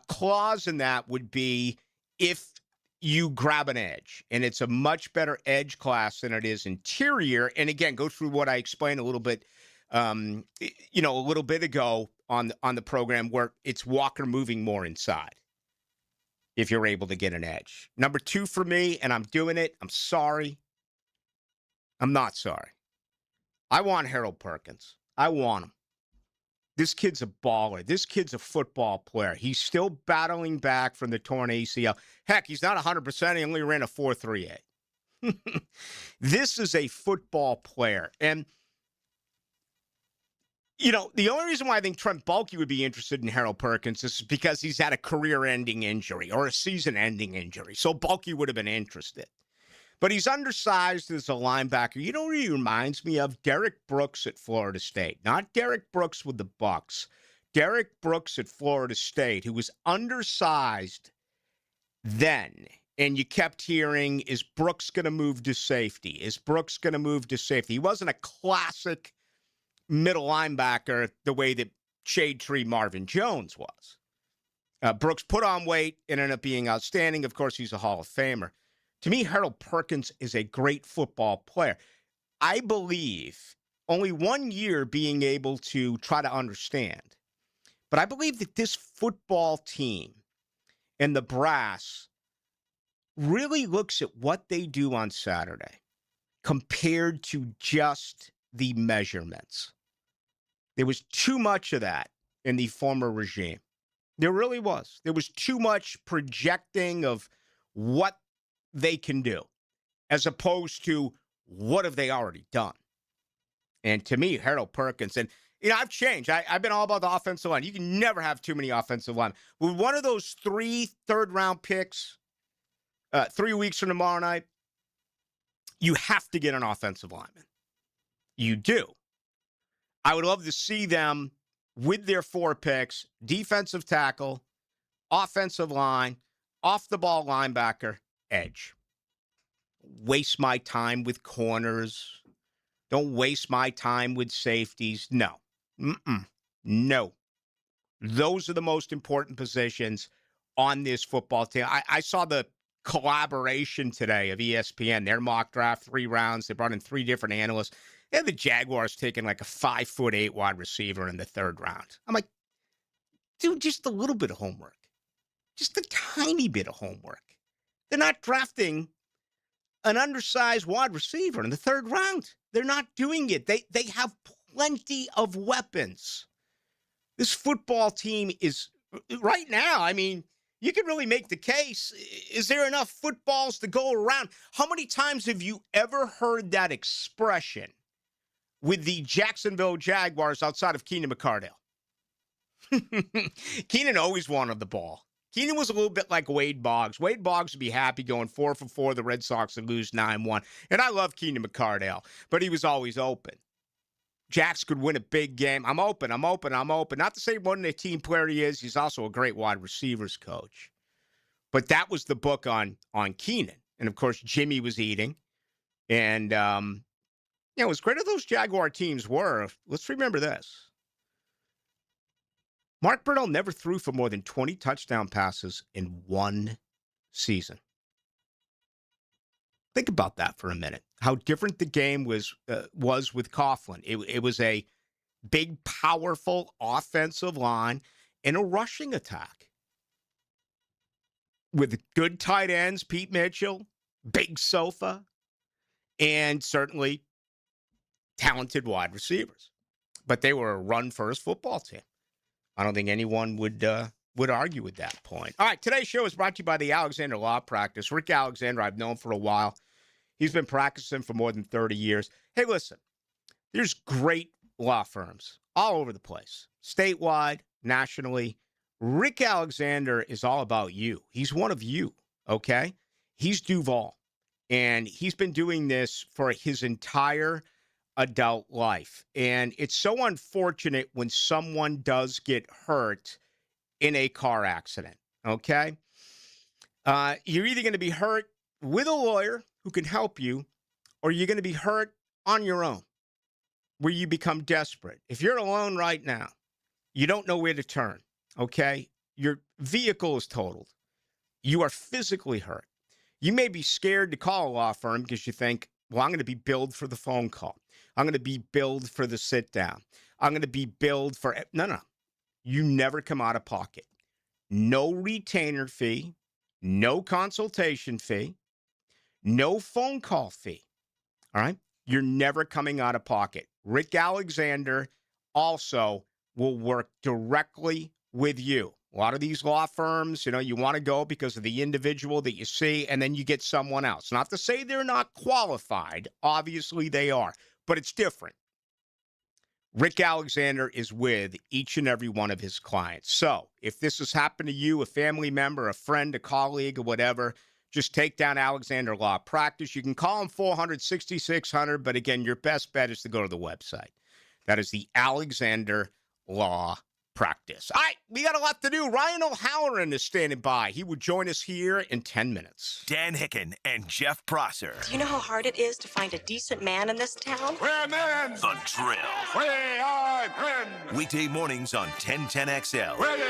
clause in that would be if you grab an edge, and it's a much better edge class than it is interior. And again, go through what I explained a little bit, a little bit ago on the program, where it's Walker moving more inside. If you're able to get an edge. Number 2 for me, and I'm doing it. I'm sorry. I'm not sorry. I want Harold Perkins. I want him. This kid's a baller. This kid's a football player. He's still battling back from the torn ACL. Heck, he's not 100%. He only ran a 4.38. This is a football player. And, the only reason why I think Trent Baalke would be interested in Harold Perkins is because he's had a career-ending injury or a season-ending injury. So Baalke would have been interested. But he's undersized as a linebacker. You know what he reminds me of? Derek Brooks at Florida State. Not Derek Brooks with the Bucks. Derek Brooks at Florida State, who was undersized then. And you kept hearing, is Brooks going to move to safety? Is Brooks going to move to safety? He wasn't a classic middle linebacker the way that Shade Tree Marvin Jones was. Brooks put on weight and ended up being outstanding. Of course, he's a Hall of Famer. To me, Harold Perkins is a great football player. I believe only 1 year being able to try to understand. But I believe that this football team and the brass really looks at what they do on Saturday compared to just the measurements. There was too much of that in the former regime. There really was. There was too much projecting of what they can do, as opposed to what have they already done. And to me, Harold Perkins, and I've changed. I've been all about the offensive line. You can never have too many offensive linemen. With one of those 3 third-round picks 3 weeks from tomorrow night, you have to get an offensive lineman. You do. I would love to see them with their 4 picks, defensive tackle, offensive line, off-the-ball linebacker, edge. Waste my time with corners. Don't waste my time with safeties. No. No. Those are the most important positions on this football team. I saw the collaboration today of ESPN. Their mock draft, 3 rounds. They brought in 3 different analysts. And the Jaguars taking like a 5'8" wide receiver in the 3rd round. I'm like, do just a little bit of homework. Just a tiny bit of homework. They're not drafting an undersized wide receiver in the third round. They're not doing it. They have plenty of weapons. This football team is, right now, I mean, you can really make the case. Is there enough footballs to go around? How many times have you ever heard that expression with the Jacksonville Jaguars outside of Keenan McCardell? Keenan always wanted the ball. Keenan was a little bit like Wade Boggs. Wade Boggs would be happy going 4 for 4. The Red Sox would lose 9-1. And I love Keenan McCardell, but he was always open. Jax could win a big game. I'm open. Not to say what a team player he is. He's also a great wide receivers coach. But that was the book on Keenan. And, of course, Jimmy was eating. And, as great as those Jaguar teams were, let's remember this. Mark Burnell never threw for more than 20 touchdown passes in one season. Think about that for a minute. How different the game was with Coughlin. It was a big, powerful offensive line and a rushing attack. With good tight ends, Pete Mitchell, big sofa, and certainly talented wide receivers. But they were a run-first football team. I don't think anyone would argue with that point. All right, today's show is brought to you by the Alexander Law Practice. Rick Alexander, I've known for a while. He's been practicing for more than 30 years. Hey, listen, there's great law firms all over the place, statewide, nationally. Rick Alexander is all about you. He's one of you, okay? He's Duval, and he's been doing this for his entire adult life. And it's so unfortunate when someone does get hurt in a car accident, okay? You're either going to be hurt with a lawyer who can help you, or you're going to be hurt on your own, where you become desperate. If you're alone right now, you don't know where to turn, okay? Your vehicle is totaled. You are physically hurt. You may be scared to call a law firm because you think, well, I'm going to be billed for the phone call. I'm going to be billed for the sit down. I'm going to be billed for... No. You never come out of pocket. No retainer fee, no consultation fee, no phone call fee. All right? You're never coming out of pocket. Rick Alexander also will work directly with you. A lot of these law firms, you want to go because of the individual that you see, and then you get someone else. Not to say they're not qualified. Obviously, they are. But it's different. Rick Alexander is with each and every one of his clients. So if this has happened to you, a family member, a friend, a colleague, or whatever, just take down Alexander Law Practice. You can call him 400-6600, but again, your best bet is to go to the website. That is the Alexander Law Practice. All right, we got a lot to do. Ryan O'Halloran is standing by. He would join us here in 10 minutes. Dan Hicken and Jeff Prosser. Do you know how hard it is to find a decent man in this town? We're men. The Drill. We are men. Weekday mornings on 1010XL. We are men.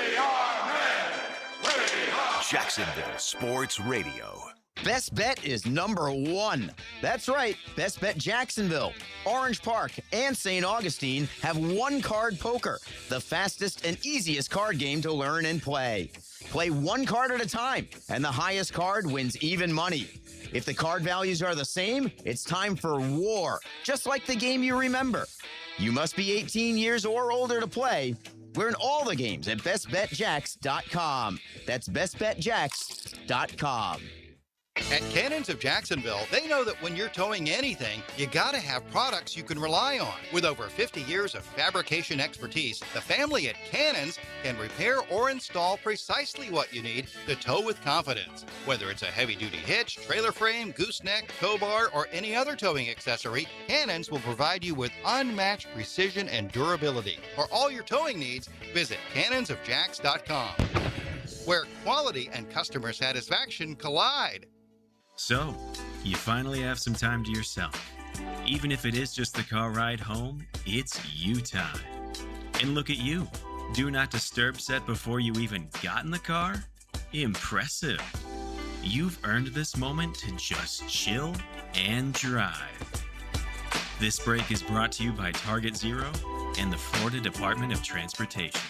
We are Jacksonville Sports Radio. Best Bet is #1. That's right, Best Bet Jacksonville, Orange Park, and St. Augustine have one-card poker, the fastest and easiest card game to learn and play. Play one card at a time, and the highest card wins even money. If the card values are the same, it's time for war, just like the game you remember. You must be 18 years or older to play. Learn all the games at bestbetjacks.com. That's bestbetjacks.com. At Cannons of Jacksonville, they know that when you're towing anything, you gotta have products you can rely on. With over 50 years of fabrication expertise, the family at Cannons can repair or install precisely what you need to tow with confidence. Whether it's a heavy-duty hitch, trailer frame, gooseneck, tow bar, or any other towing accessory, Cannons will provide you with unmatched precision and durability. For all your towing needs, visit cannonsofjacks.com, where quality and customer satisfaction collide. So, you finally have some time to yourself. Even if it is just the car ride home, it's you time. And look at you. Do not disturb set before you even got in the car? Impressive. You've earned this moment to just chill and drive. This break is brought to you by Target Zero and the Florida Department of Transportation.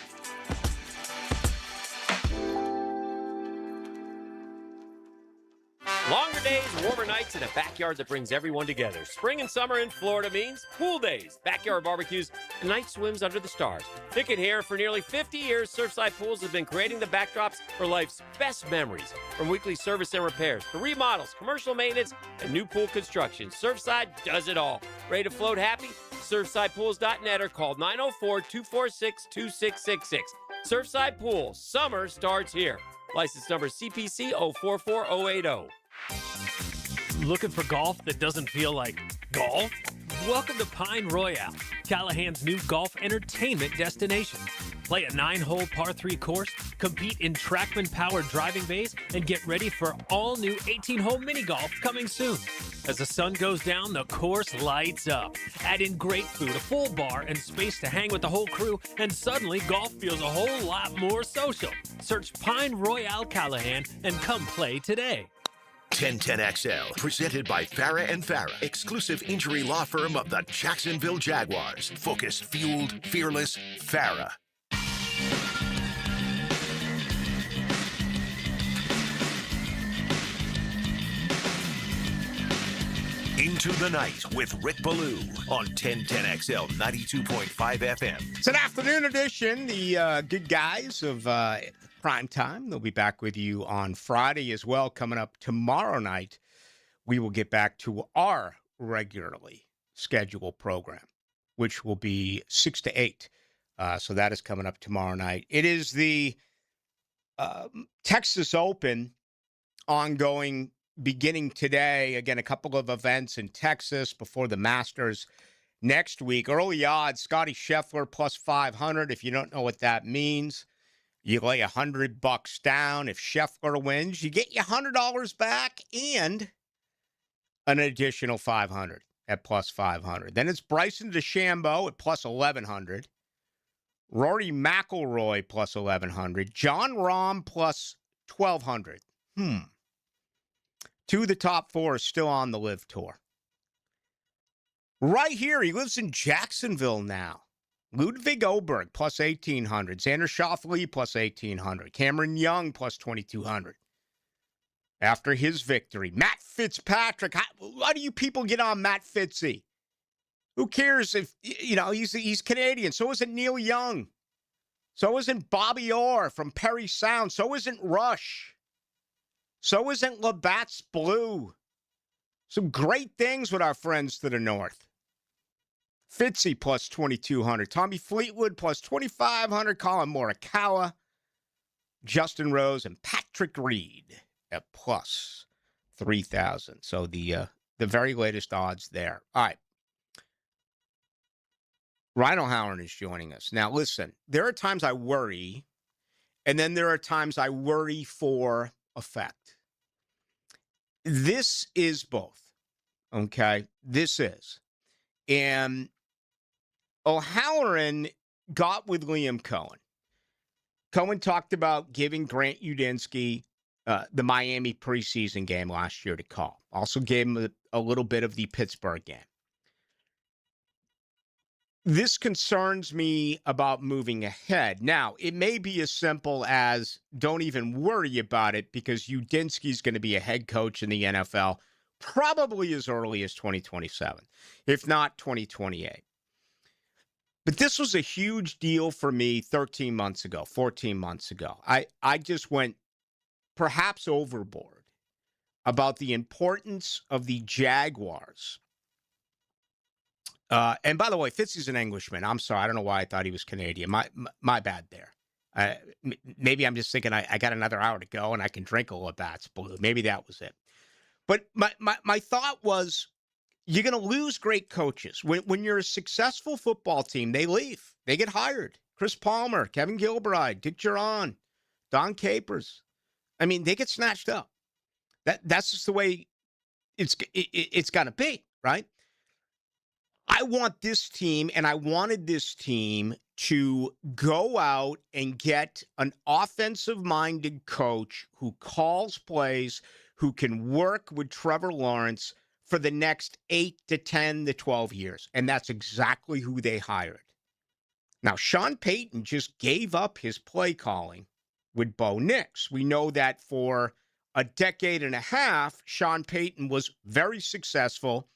Longer days, warmer nights, and a backyard that brings everyone together. Spring and summer in Florida means pool days, backyard barbecues, and night swims under the stars. Thick in here, for nearly 50 years, Surfside Pools have been creating the backdrops for life's best memories. From weekly service and repairs to remodels, commercial maintenance, and new pool construction, Surfside does it all. Ready to float happy? SurfsidePools.net or call 904-246-2666. Surfside Pools. Summer starts here. License number CPC 044080. Looking for golf that doesn't feel like golf? Welcome to Pine Royale, Callahan's new golf entertainment destination. Play a 9-hole par 3 course, compete in TrackMan-powered driving bays, and get ready for all-new 18-hole mini golf coming soon. As the sun goes down, the course lights up. Add in great food, a full bar, and space to hang with the whole crew, and suddenly golf feels a whole lot more social. Search Pine Royale Callahan and come play today. 1010XL, presented by Farah and Farah, exclusive injury law firm of the Jacksonville Jaguars. Focused, fueled, fearless, Farah. Into the Night with Rick Ballou on 1010XL 92.5 FM. It's an afternoon edition. The good guys of Prime Time, they'll be back with you on Friday as well. Coming up tomorrow night, we will get back to our regularly scheduled program, which will be 6 to 8. So that is coming up tomorrow night. It is the Texas Open ongoing, beginning today. Again, a couple of events in Texas before the Masters next week. Early odds, Scotty Scheffler plus 500. If you don't know what that means, you lay $100 down. If Scheffler wins, you get your $100 back and an additional 500 at plus 500. Then it's Bryson DeChambeau at plus 1,100. Rory McIlroy plus 1,100. John Rahm plus 1,200. Two of the top four are still on the LIV Tour. Right here, he lives in Jacksonville now. Ludwig Oberg plus 1,800. Xander Schauffele plus 1,800. Cameron Young plus 2,200. After his victory, Matt Fitzpatrick. Why do you people get on Matt Fitzy? Who cares if, he's Canadian. So isn't Neil Young. So isn't Bobby Orr from Perry Sound. So isn't Rush. So isn't Labatt's Blue. Some great things with our friends to the north. Fitzy plus 2,200. Tommy Fleetwood plus 2,500. Colin Morikawa. Justin Rose and Patrick Reed at plus 3,000. So the very latest odds there. All right. Rhino Howard is joining us. Now, listen, there are times I worry, and then there are times I worry for effect. This is both, okay? This is. And O'Halloran got with Liam Cohen. Cohen talked about giving Grant Udinski the Miami preseason game last year to call. Also gave him a little bit of the Pittsburgh game. This concerns me about moving ahead. Now, it may be as simple as don't even worry about it because Udinski's going to be a head coach in the NFL probably as early as 2027, if not 2028. But this was a huge deal for me 13 months ago, 14 months ago. I just went perhaps overboard about the importance of the Jaguars. And by the way, Fitzy's an Englishman. I'm sorry. I don't know why I thought he was Canadian. My bad there. Maybe I'm just thinking I got another hour to go and I can drink a Labatt's Blue. Maybe that was it. But my thought was, you're going to lose great coaches. When you're a successful football team, they leave. They get hired. Chris Palmer, Kevin Gilbride, Dick Duran, Don Capers. I mean, they get snatched up. That's just the way it's going to be, right? I want this team, and I wanted this team to go out and get an offensive-minded coach who calls plays, who can work with Trevor Lawrence for the next 8 to 10 to 12 years. And that's exactly who they hired. Now, Sean Payton just gave up his play calling with Bo Nix. We know that for a decade and a half, Sean Payton was very successful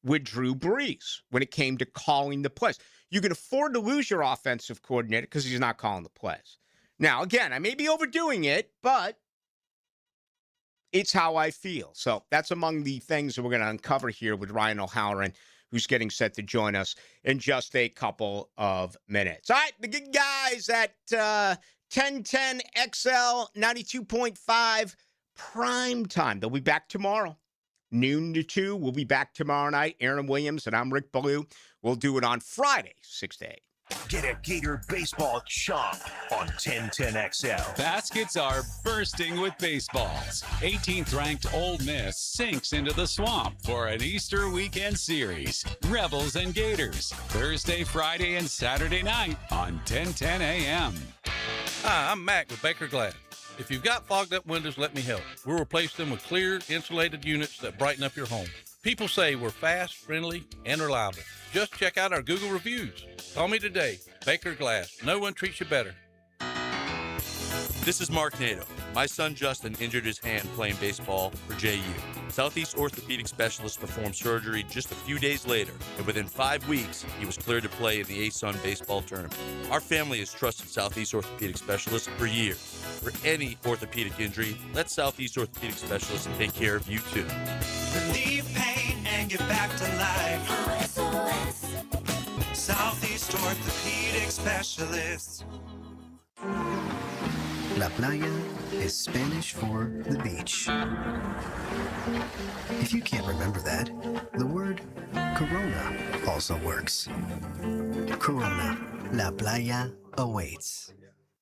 with Drew Brees when it came to calling the plays. You can afford to lose your offensive coordinator because he's not calling the plays. Now, again, I may be overdoing it, but it's how I feel. So that's among the things that we're going to uncover here with Ryan O'Halloran, who's getting set to join us in just a couple of minutes. All right, the good guys at 1010 XL 92.5 prime time. They'll be back tomorrow, noon to 2. We'll be back tomorrow night. Aaron Williams and I'm Rick Ballou. We'll do it on Friday, 6 to 8. Get a Gator baseball chomp on 1010XL. Baskets are bursting with baseballs. 18th ranked Ole Miss sinks into the swamp for an Easter weekend series. Rebels and Gators, Thursday, Friday, and Saturday night on 1010 AM. Hi, I'm Mac with Baker Glass. If you've got fogged up windows, let me help. We'll replace them with clear, insulated units that brighten up your home. People say we're fast, friendly, and reliable. Just check out our Google reviews. Call me today. Baker Glass. No one treats you better. This is Mark Nato. My son Justin injured his hand playing baseball for JU. Southeast orthopedic specialist performed surgery just a few days later, and within 5 weeks, he was cleared to play in the ASUN baseball tournament. Our family has trusted Southeast orthopedic specialists for years. For any orthopedic injury, let Southeast orthopedic specialists take care of you too. Relieve pain and get back to life. SOS. Southeast orthopedic specialists. La playa is Spanish for the beach. If you can't remember that, the word Corona also works. Corona, La Playa awaits.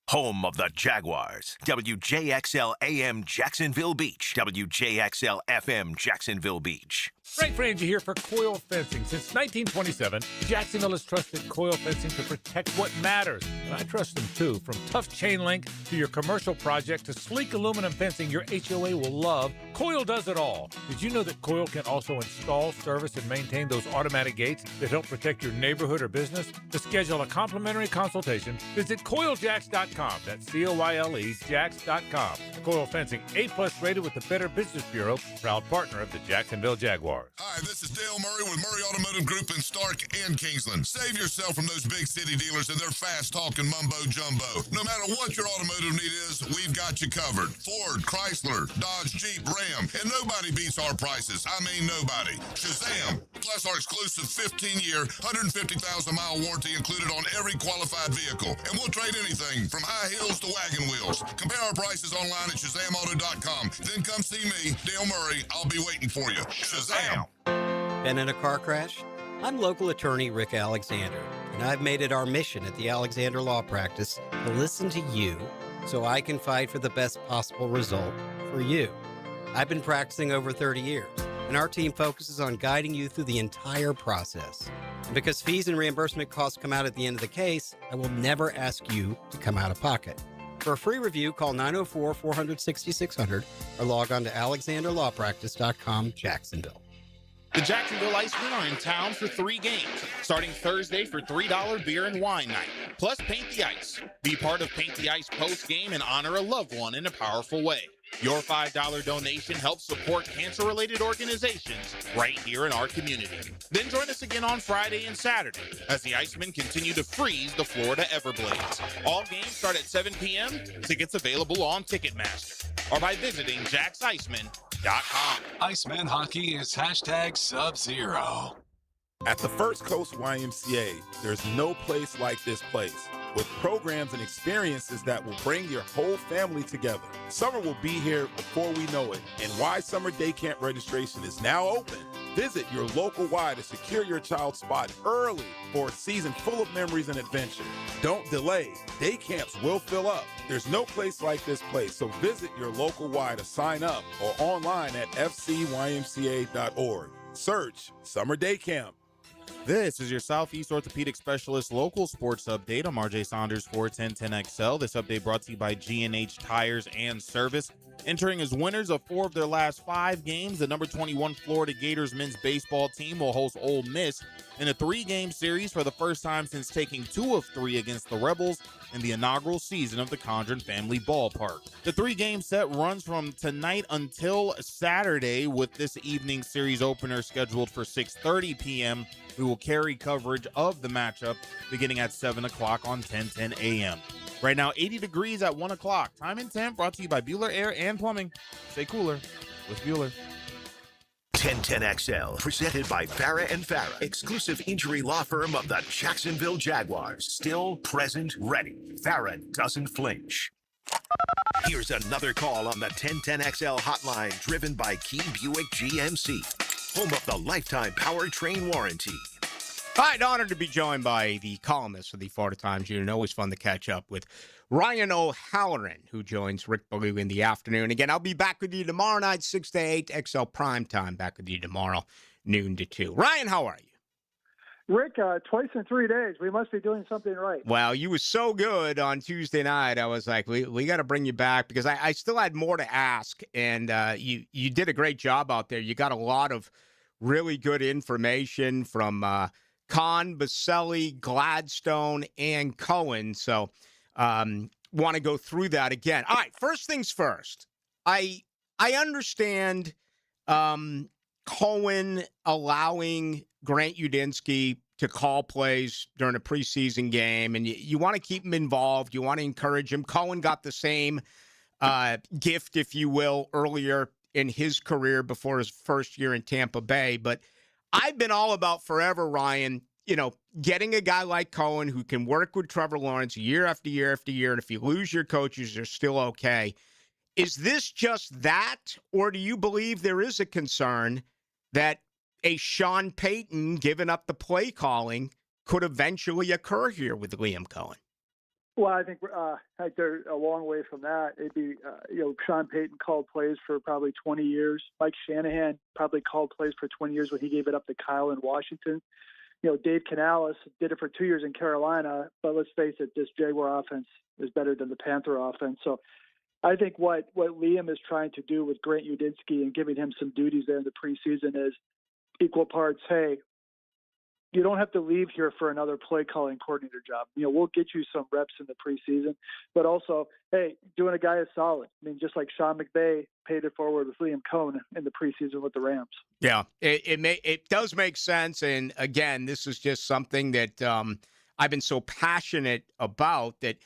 Home of the Jaguars. WJXL AM Jacksonville Beach. WJXL FM Jacksonville Beach. Frank Frangie here for Coil Fencing. Since 1927, Jacksonville has trusted Coil Fencing to protect what matters. And I trust them too. From tough chain link to your commercial project to sleek aluminum fencing your HOA will love, Coil does it all. Did you know that Coil can also install, service, and maintain those automatic gates that help protect your neighborhood or business? To schedule a complimentary consultation, visit CoilJacks.com. That's COYLE Jacks.com. Coil Fencing, A+ rated with the Better Business Bureau, proud partner of the Jacksonville Jaguars. Hi, this is Dale Murray with Murray Automotive Group in Stark and Kingsland. Save yourself from those big city dealers and their fast-talking mumbo-jumbo. No matter what your automotive need is, we've got you covered. Ford, Chrysler, Dodge, Jeep, Ram, and nobody beats our prices. I mean nobody. Shazam! Plus our exclusive 15-year, 150,000-mile warranty included on every qualified vehicle. And we'll trade anything from high heels to wagon wheels. Compare our prices online at ShazamAuto.com. Then come see me, Dale Murray. I'll be waiting for you. Shazam! Been in a car crash? I'm local attorney Rick Alexander, and I've made it our mission at the Alexander Law Practice to listen to you so I can fight for the best possible result for you. I've been practicing over 30 years, and our team focuses on guiding you through the entire process. And because fees and reimbursement costs come out at the end of the case, I will never ask you to come out of pocket. For a free review, call 904-400-6600 or log on to alexanderlawpractice.com, Jacksonville. The Jacksonville Icemen are in town for 3 games, starting Thursday for $3 beer and wine night, plus Paint the Ice. Be part of Paint the Ice post-game and honor a loved one in a powerful way. Your $5 donation helps support cancer-related organizations right here in our community. Then join us again on Friday and Saturday as the Icemen continue to freeze the Florida Everblades. All games start at 7 p.m. Tickets available on Ticketmaster or by visiting jacksiceman.com. Iceman hockey is #Sub-Zero. At the First Coast YMCA, there's no place like this place, with programs and experiences that will bring your whole family together. Summer will be here before we know it, and Y Summer Day Camp registration is now open. Visit your local Y to secure your child's spot early for a season full of memories and adventure. Don't delay. Day camps will fill up. There's no place like this place, so visit your local Y to sign up or online at fcymca.org. Search Summer Day Camp. This is your Southeast Orthopedic Specialist local sports update. I'm RJ Saunders for 1010XL. This update brought to you by G&H Tires and Service. Entering as winners of 4 of their last 5 games, the number 21 Florida Gators men's baseball team will host Ole Miss in a 3-game series for the first time since taking 2 of 3 against the Rebels in the inaugural season of the Condren Family Ballpark. The 3-game set runs from tonight until Saturday, with this evening's series opener scheduled for 6:30 p.m. We will carry coverage of the matchup beginning at 7 o'clock on 10:10 a.m. Right now, 80 degrees at 1 o'clock. Time and temp brought to you by Bueller Air and Plumbing. Stay cooler with Bueller. 1010XL, presented by Farah and Farah, exclusive injury law firm of the Jacksonville Jaguars. Still present, ready. Farah doesn't flinch. Here's another call on the 1010XL hotline, driven by Key Buick GMC, home of the lifetime powertrain warranty. All right, honored to be joined by the columnist of the Florida Times-Union. Always fun to catch up with Ryan O'Halloran, who joins Rick Ballou in the afternoon. Again, I'll be back with you tomorrow night, 6 to 8, XL Prime Time. Back with you tomorrow, noon to 2. Ryan, how are you? Rick, twice in 3 days. We must be doing something right. Well, you were so good on Tuesday night. I was like, we got to bring you back because I still had more to ask, and you did a great job out there. You got a lot of really good information from Kahn, Baselli, Gladstone, and Cohen. So want to go through that again. All right, first things first. I understand Cohen allowing Grant Udinski to call plays during a preseason game, and you want to keep him involved. You want to encourage him. Cohen got the same gift, if you will, earlier in his career before his first year in Tampa Bay. But I've been all about forever, Ryan, getting a guy like Cohen who can work with Trevor Lawrence year after year after year, and if you lose your coaches, they're still okay. Is this just that, or do you believe there is a concern that a Sean Payton giving up the play calling could eventually occur here with Liam Cohen? Well, I think they're a long way from that. It'd be, Sean Payton called plays for probably 20 years. Mike Shanahan probably called plays for 20 years when he gave it up to Kyle in Washington. Dave Canales did it for 2 years in Carolina, but let's face it, this Jaguar offense is better than the Panther offense. So I think what Liam is trying to do with Grant Udinski and giving him some duties there in the preseason is equal parts, hey, you don't have to leave here for another play calling coordinator job. We'll get you some reps in the preseason, but also, hey, doing a guy a solid. I mean, just like Sean McVay paid it forward with Liam Cohen in the preseason with the Rams. Yeah, it does make sense. And again, this is just something that I've been so passionate about that,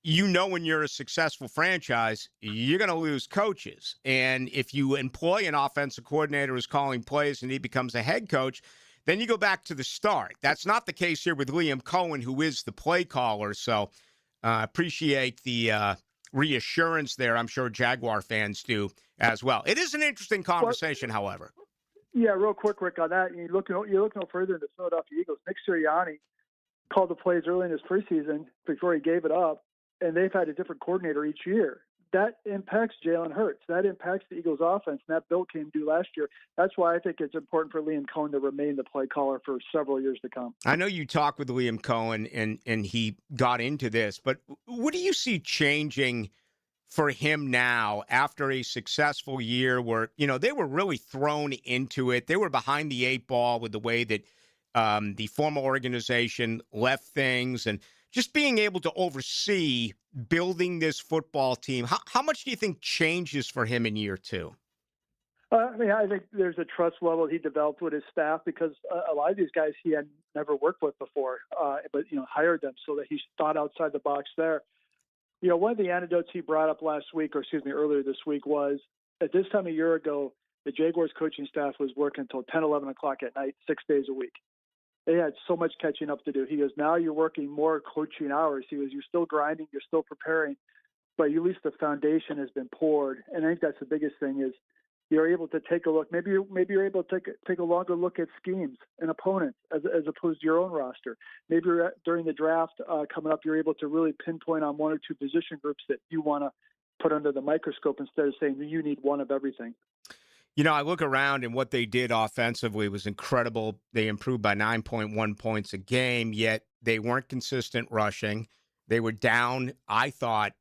when you're a successful franchise, you're going to lose coaches. And if you employ an offensive coordinator who's calling plays and he becomes a head coach, then you go back to the start. That's not the case here with Liam Cohen, who is the play caller. So appreciate the reassurance there. I'm sure Jaguar fans do as well. It is an interesting conversation, however. Yeah, real quick, Rick, on that. You look no further than the Philadelphia Eagles. Nick Sirianni called the plays early in his preseason before he gave it up, and they've had a different coordinator each year. That impacts Jalen Hurts. That impacts the Eagles' offense, and that Bill came due last year. That's why I think it's important for Liam Cohen to remain the play caller for several years to come. I know you talked with Liam Cohen, and he got into this, but what do you see changing for him now after a successful year where, they were really thrown into it? They were behind the 8 ball with the way that the former organization left things, and just being able to oversee building this football team. How much do you think changes for him in year 2? I think there's a trust level he developed with his staff because a lot of these guys he had never worked with before, but hired them so that he thought outside the box there. One of the anecdotes he brought up earlier this week was at this time a year ago, the Jaguars coaching staff was working until 10, 11 o'clock at night, 6 days a week. They had so much catching up to do. He goes, now you're working more coaching hours. He goes, you're still grinding, you're still preparing, but at least the foundation has been poured. And I think that's the biggest thing is you're able to take a look. Maybe you're able to take a longer look at schemes and opponents as opposed to your own roster. Maybe during the draft coming up, you're able to really pinpoint on 1 or 2 position groups that you want to put under the microscope instead of saying you need one of everything. I look around and what they did offensively was incredible. They improved by 9.1 points a game, yet they weren't consistent rushing. They were down, I thought,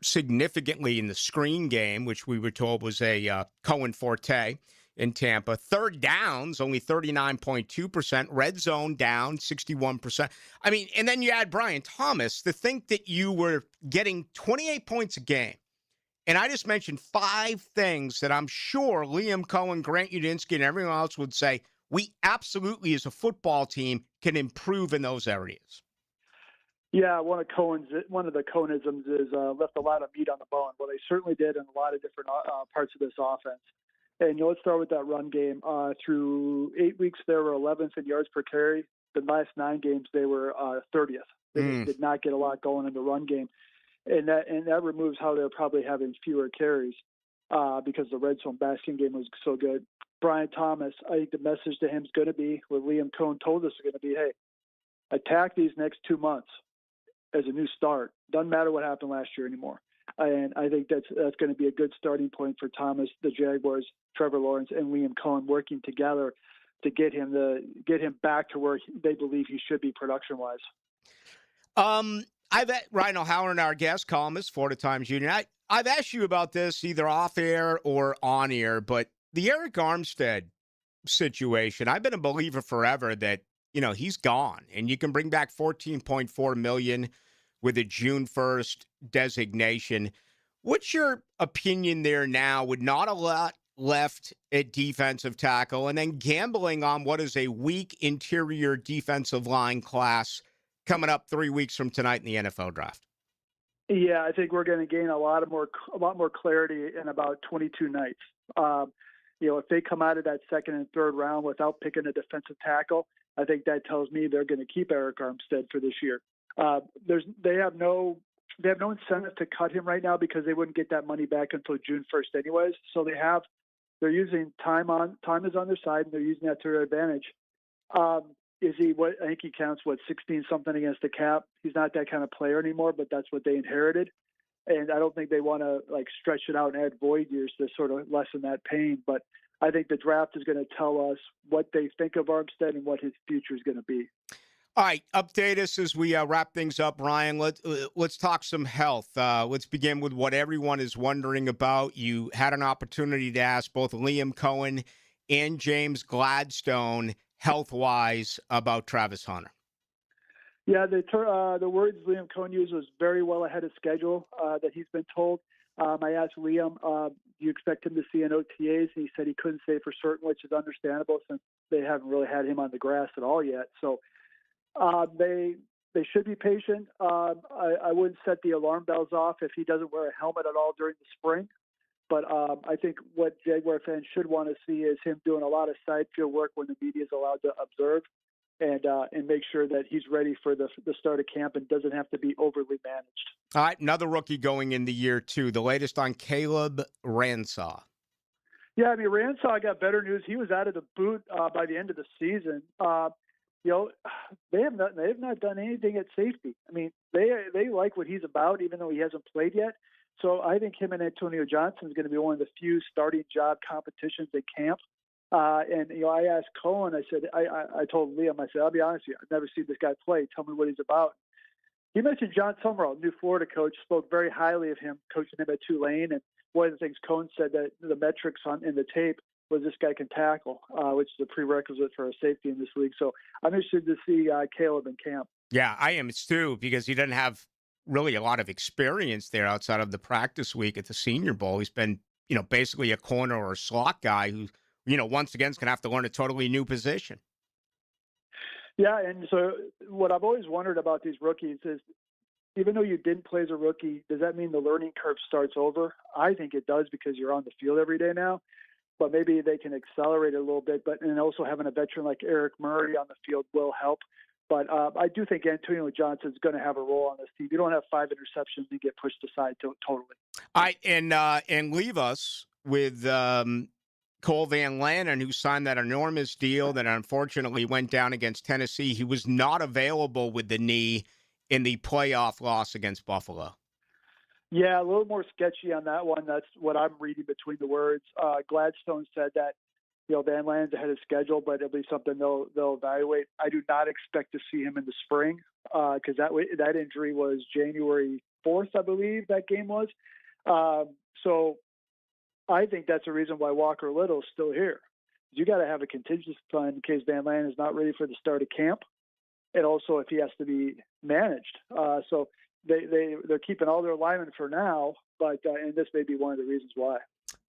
significantly in the screen game, which we were told was a Cohen forte in Tampa. Third downs, only 39.2%. Red zone down 61%. I mean, and then you add Brian Thomas. To think that you were getting 28 points a game. And I just mentioned 5 things that I'm sure Liam Cohen, Grant Udinsky, and everyone else would say we absolutely, as a football team, can improve in those areas. Yeah, one of the Cohenisms is left a lot of meat on the bone. Well, they certainly did in a lot of different parts of this offense. And let's start with that run game. Through 8 weeks, they were 11th in yards per carry. The last 9 games, they were 30th. They did not get a lot going in the run game. And that removes how they're probably having fewer carries because the red zone basking game was so good. Brian Thomas, I think the message to him is going to be, what Liam Cohen told us is going to be, hey, attack these next 2 months as a new start. Doesn't matter what happened last year anymore. And I think that's going to be a good starting point for Thomas, the Jaguars, Trevor Lawrence, and Liam Cohen working together to get him back to where they believe he should be production-wise. I've Ryan O'Halloran, our guest columnist, Florida Times Union. I've asked you about this either off air or on air, but the Eric Armstead situation, I've been a believer forever that, he's gone, and you can bring back $14.4 million with a June 1st designation. What's your opinion there now with not a lot left at defensive tackle and then gambling on what is a weak interior defensive line class coming up 3 weeks from tonight in the NFL draft? Yeah, I think we're going to gain a lot more clarity in about 22 nights. If they come out of that second and third round without picking a defensive tackle, I think that tells me they're going to keep Eric Armstead for this year. They have no incentive to cut him right now because they wouldn't get that money back until June 1st anyways. So they're using time is on their side, and they're using that to their advantage. Is he I think he counts 16 something against the cap. He's not that kind of player anymore, but that's what they inherited. And I don't think they want to stretch it out and add void years to sort of lessen that pain. But I think the draft is going to tell us what they think of Armstead and what his future is going to be. All right, update us as we wrap things up, Ryan. Let's talk some health. Let's begin with what everyone is wondering about. You had an opportunity to ask both Liam Cohen and James Gladstone health-wise about Travis Hunter. Yeah, the words Liam Cohen used was very well ahead of schedule that he's been told. I asked Liam, do you expect him to see an OTAs? And he said he couldn't say for certain, which is understandable since they haven't really had him on the grass at all yet. So they should be patient. I wouldn't set the alarm bells off if he doesn't wear a helmet at all during the spring. But I think what Jaguar fans should want to see is him doing a lot of side field work when the media is allowed to observe, and make sure that he's ready for the start of camp and doesn't have to be overly managed. All right, another rookie going in the year two. The latest on Caleb Ransaw. Yeah, Ransaw got better news. He was out of the boot by the end of the season. They have not done anything at safety. They like what he's about, even though he hasn't played yet. So I think him and Antonio Johnson is going to be one of the few starting job competitions at camp. I asked Cohen, I told Liam, I said, I'll be honest with you, I've never seen this guy play. Tell me what he's about. He mentioned John Summerall, new Florida coach, spoke very highly of him, coaching him at Tulane. And one of the things Cohen said that the metrics in the tape was this guy can tackle, which is a prerequisite for a safety in this league. So I'm interested to see Caleb in camp. Yeah, I am too, because he doesn't have really a lot of experience there outside of the practice week at the Senior Bowl. He's been, basically a corner or a slot guy who, once again is going to have to learn a totally new position. Yeah, and so what I've always wondered about these rookies is, even though you didn't play as a rookie, does that mean the learning curve starts over? I think it does, because you're on the field every day now. But maybe they can accelerate it a little bit. And also having a veteran like Eric Murray on the field will help. But I do think Antonio Johnson is going to have a role on this team. You don't have 5 interceptions and get pushed aside totally. All right, and leave us with Cole Van Lannon, who signed that enormous deal that unfortunately went down against Tennessee. He was not available with the knee in the playoff loss against Buffalo. Yeah, a little more sketchy on that one. That's what I'm reading between the words. Gladstone said that Van Lan's ahead of schedule, but it'll be something they'll evaluate. I do not expect to see him in the spring because that injury was January 4th, I believe that game was. So I think that's the reason why Walker Little is still here. You got to have a contingency plan in case Van Lan is not ready for the start of camp, and also if he has to be managed. So they're keeping all their linemen for now, but and this may be one of the reasons why.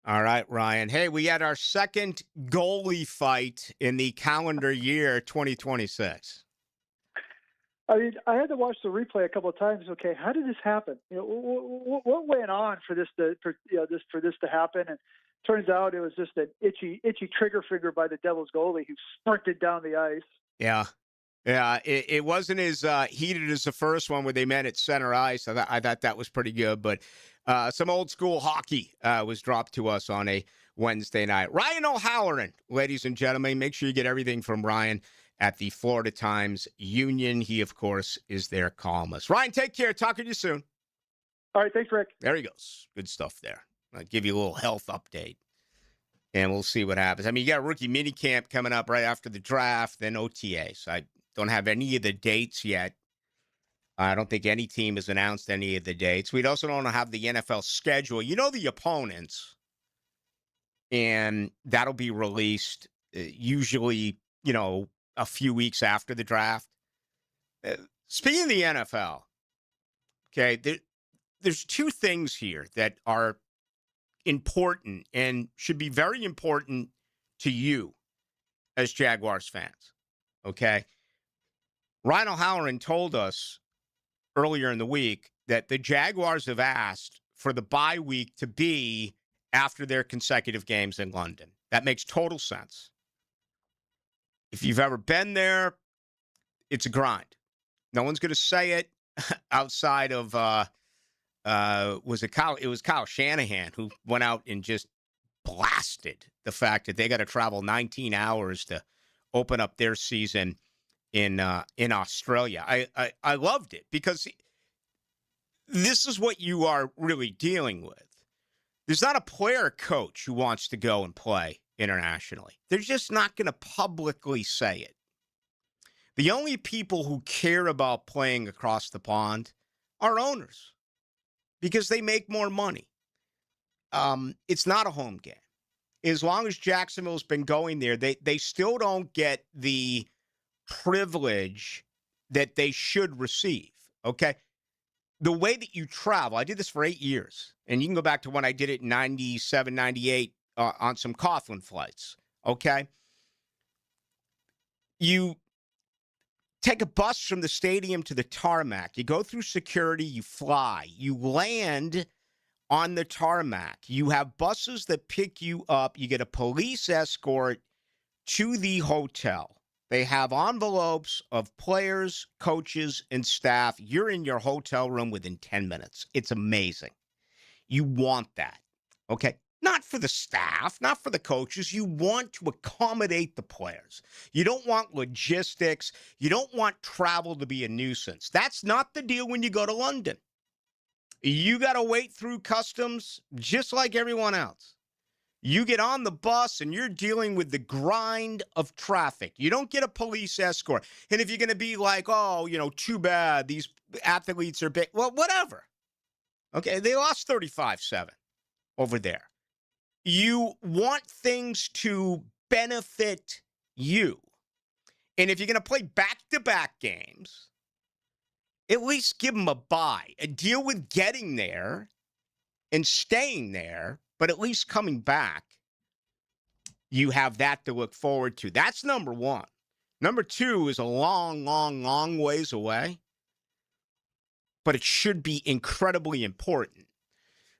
All right, Ryan. Hey, we had our second goalie fight in the calendar year 2026. I mean, I had to watch the replay a couple of times. Okay, how did this happen? What went on for this to happen? And turns out it was just an itchy trigger finger by the Devils goalie who sprinted down the ice. Yeah. It wasn't as heated as the first one where they met at center ice. I thought that was pretty good, but some old school hockey was dropped to us on a Wednesday night. Ryan O'Halloran, ladies and gentlemen, make sure you get everything from Ryan at the Florida Times-Union. He, of course, is their columnist. Ryan, take care. Talking to you soon. All right, thanks, Rick. There he goes. Good stuff there. I'll give you a little health update, and we'll see what happens. I mean, you got rookie minicamp coming up right after the draft, then OTAs. I don't have any of the dates yet. I don't think any team has announced any of the dates. We also don't have the NFL schedule. You know the opponents, and that'll be released usually, a few weeks after the draft. Speaking of the NFL, okay, there's two things here that are important and should be very important to you as Jaguars fans, okay? Ryan O'Halloran told us earlier in the week that the Jaguars have asked for the bye week to be after their consecutive games in London. That makes total sense. If you've ever been there, it's a grind. No one's going to say it outside of, was it Kyle? It was Kyle Shanahan who went out and just blasted the fact that they got to travel 19 hours to open up their season in Australia. I loved it because this is what you are really dealing with. There's not a player coach who wants to go and play internationally. They're just not going to publicly say it. The only people who care about playing across the pond are owners because they make more money. It's not a home game. As long as Jacksonville's been going there, they still don't get the privilege that they should receive, okay? The way that you travel, I did this for 8 years, and you can go back to when I did it in 97, 98 on some Coughlin flights, okay? You take a bus from the stadium to the tarmac. You go through security, you fly. You land on the tarmac. You have buses that pick you up. You get a police escort to the hotel. They have envelopes of players, coaches, and staff. You're in your hotel room within 10 minutes. It's amazing. You want that, okay? Not for the staff, not for the coaches. You want to accommodate the players. You don't want logistics. You don't want travel to be a nuisance. That's not the deal when you go to London. You got to wait through customs just like everyone else. You get on the bus and you're dealing with the grind of traffic. You don't get a police escort. And if you're going to be like, oh, too bad, these athletes are big. Well, whatever. Okay, they lost 35-7 over there. You want things to benefit you. And if you're going to play back-to-back games, at least give them a bye and deal with getting there and staying there, but at least coming back, you have that to look forward to. That's number one. Number two is a long, long, long ways away, but it should be incredibly important.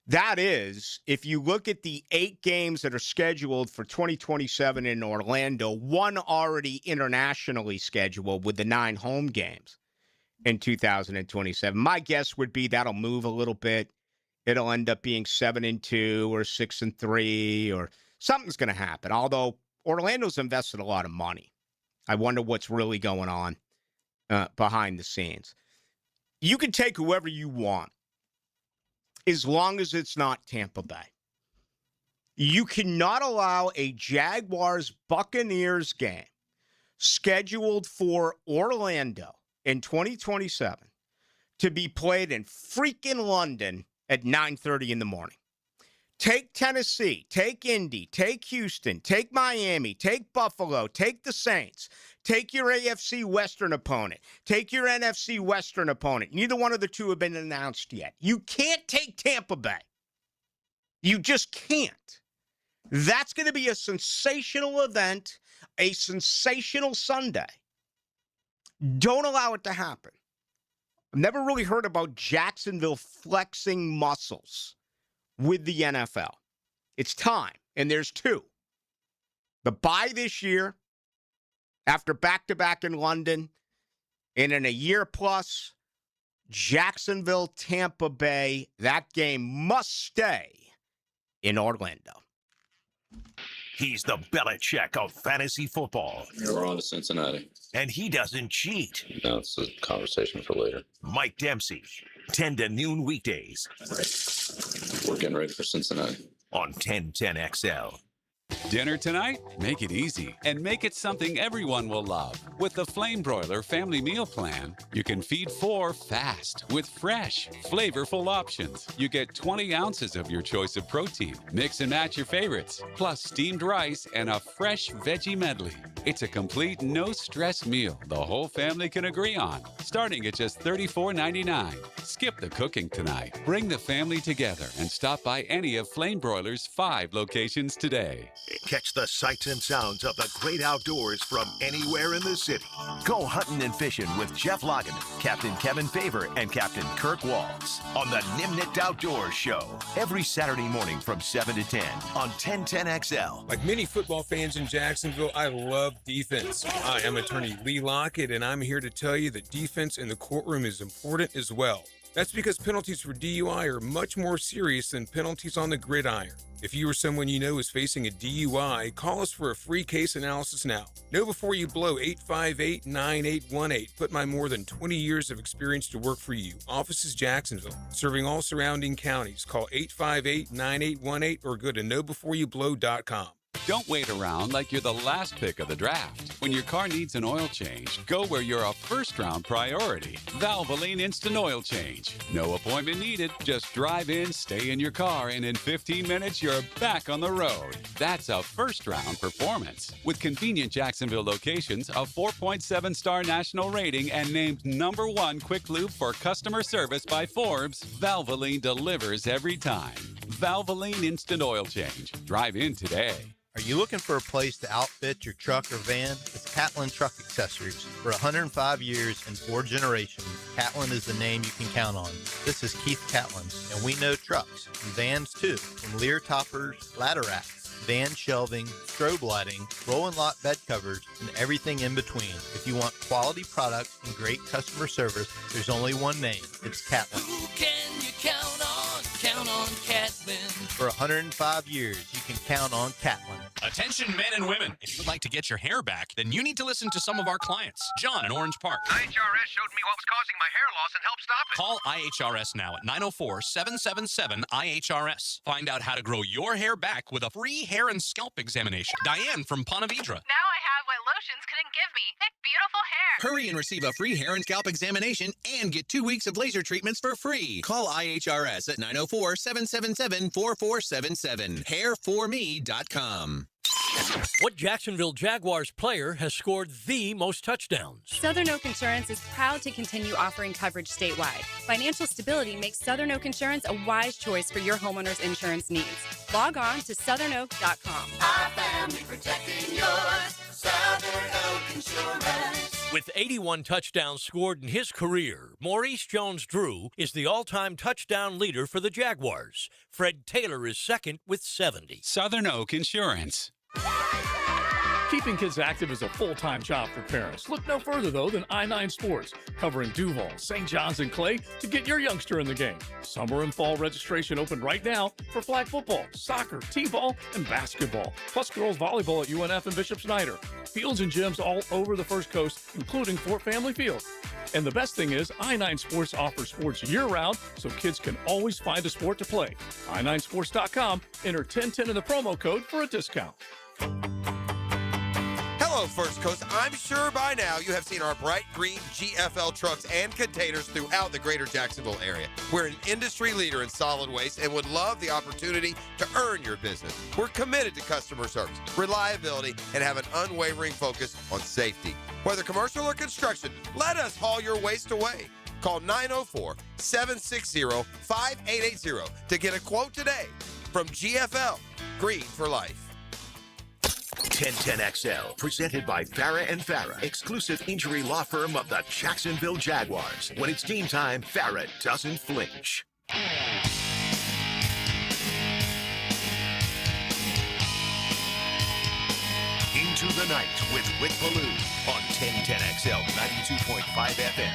That is, if you look at the 8 games that are scheduled for 2027 in Orlando, one already internationally scheduled with the 9 home games in 2027. My guess would be that'll move a little bit. It'll end up being 7-2 or 6-3 or something's going to happen. Although Orlando's invested a lot of money. I wonder what's really going on behind the scenes. You can take whoever you want, as long as it's not Tampa Bay. You cannot allow a Jaguars-Buccaneers game scheduled for Orlando in 2027 to be played in freaking London at 9:30 in the morning. Take Tennessee, take Indy, take Houston, take Miami, take Buffalo, take the Saints, take your AFC Western opponent, take your NFC Western opponent. Neither one of the two have been announced yet. You can't take Tampa Bay. You just can't. That's going to be a sensational event, a sensational Sunday. Don't allow it to happen. I've never really heard about Jacksonville flexing muscles with the NFL. It's time, and there's two. The bye this year, after back-to-back in London, and in a year plus, Jacksonville, Tampa Bay, that game must stay in Orlando. He's the Belichick of fantasy football. We're on to Cincinnati. And he doesn't cheat. No, it's a conversation for later. Mike Dempsey, 10 to noon weekdays. We're getting ready for Cincinnati. On 1010XL. Dinner tonight? Make it easy and make it something everyone will love. With the Flame Broiler Family Meal Plan, you can feed 4 fast with fresh, flavorful options. You get 20 ounces of your choice of protein. Mix and match your favorites, plus steamed rice and a fresh veggie medley. It's a complete no-stress meal the whole family can agree on, starting at just $34.99. Skip the cooking tonight. Bring the family together and stop by any of Flame Broiler's 5 locations today. Catch the sights and sounds of the great outdoors from anywhere in the city. Go hunting and fishing with Jeff Lageman, Captain Kevin Favor, and Captain Kirk Waltz on the Nimnicht Outdoors Show. Every Saturday morning from 7 to 10 on 1010XL. Like many football fans in Jacksonville, I love defense. Hi, I'm attorney Lee Lockett, and I'm here to tell you that defense in the courtroom is important as well. That's because penalties for DUI are much more serious than penalties on the gridiron. If you or someone you know is facing a DUI, call us for a free case analysis now. Know before you blow 858-9818. Put my more than 20 years of experience to work for you. Office is Jacksonville, serving all surrounding counties. Call 858-9818 or go to knowbeforeyouBlow.com. Don't wait around like you're the last pick of the draft. When your car needs an oil change, go where you're a first-round priority. Valvoline Instant Oil Change. No appointment needed. Just drive in, stay in your car, and in 15 minutes, you're back on the road. That's a first-round performance. With convenient Jacksonville locations, a 4.7-star national rating, and named #1 Quick Lube for customer service by Forbes, Valvoline delivers every time. Valvoline Instant Oil Change. Drive in today. Are you looking for a place to outfit your truck or van? It's Catlin Truck Accessories. For 105 years and 4 generations, Catlin is the name you can count on. This is Keith Catlin, and we know trucks and vans too, from Lear toppers, ladder racks, van shelving, strobe lighting, roll and lock bed covers, and everything in between. If you want quality products and great customer service, there's only one name. It's Catlin. Who can you count on? Count on Catlin. For 105 years, you can count on Catlin. Attention men and women. If you'd like to get your hair back, then you need to listen to some of our clients. John in Orange Park. IHRS showed me what was causing my hair loss and helped stop it. Call IHRS now at 904-777-IHRS. Find out how to grow your hair back with a free hair and scalp examination. Diane from Ponte Vedra. Now I have what lotions couldn't give me. Thick, beautiful hair. Hurry and receive a free hair and scalp examination and get 2 weeks of laser treatments for free. Call IHRS at 904-777-4477. Hairforme.com. What Jacksonville Jaguars player has scored the most touchdowns? Southern Oak Insurance is proud to continue offering coverage statewide. Financial stability makes Southern Oak Insurance a wise choice for your homeowner's insurance needs. Log on to southernoak.com. Our family protecting yours. Southern Oak Insurance. With 81 touchdowns scored in his career, Maurice Jones-Drew is the all-time touchdown leader for the Jaguars. Fred Taylor is second with 70. Southern Oak Insurance. Keeping kids active is a full-time job for parents. Look no further, though, than I-9 Sports, covering Duval, St. John's, and Clay to get your youngster in the game. Summer and fall registration open right now for flag football, soccer, t-ball, and basketball, plus girls volleyball at UNF and Bishop Snyder. Fields and gyms all over the First Coast, including Fort Family Field. And the best thing is, I-9 Sports offers sports year-round, so kids can always find a sport to play. i9sports.com, enter 1010 in the promo code for a discount. Hello, First Coast. I'm sure by now you have seen our bright green GFL trucks and containers throughout the greater Jacksonville area. We're an industry leader in solid waste and would love the opportunity to earn your business. We're committed to customer service, reliability, and have an unwavering focus on safety. Whether commercial or construction, let us haul your waste away. Call 904-760-5880 to get a quote today from GFL, Green for Life. 1010XL, presented by Farah and Farah, exclusive injury law firm of the Jacksonville Jaguars. When it's game time, Farah doesn't flinch. Into the night with Rick Ballou on 1010XL 92.5 FM.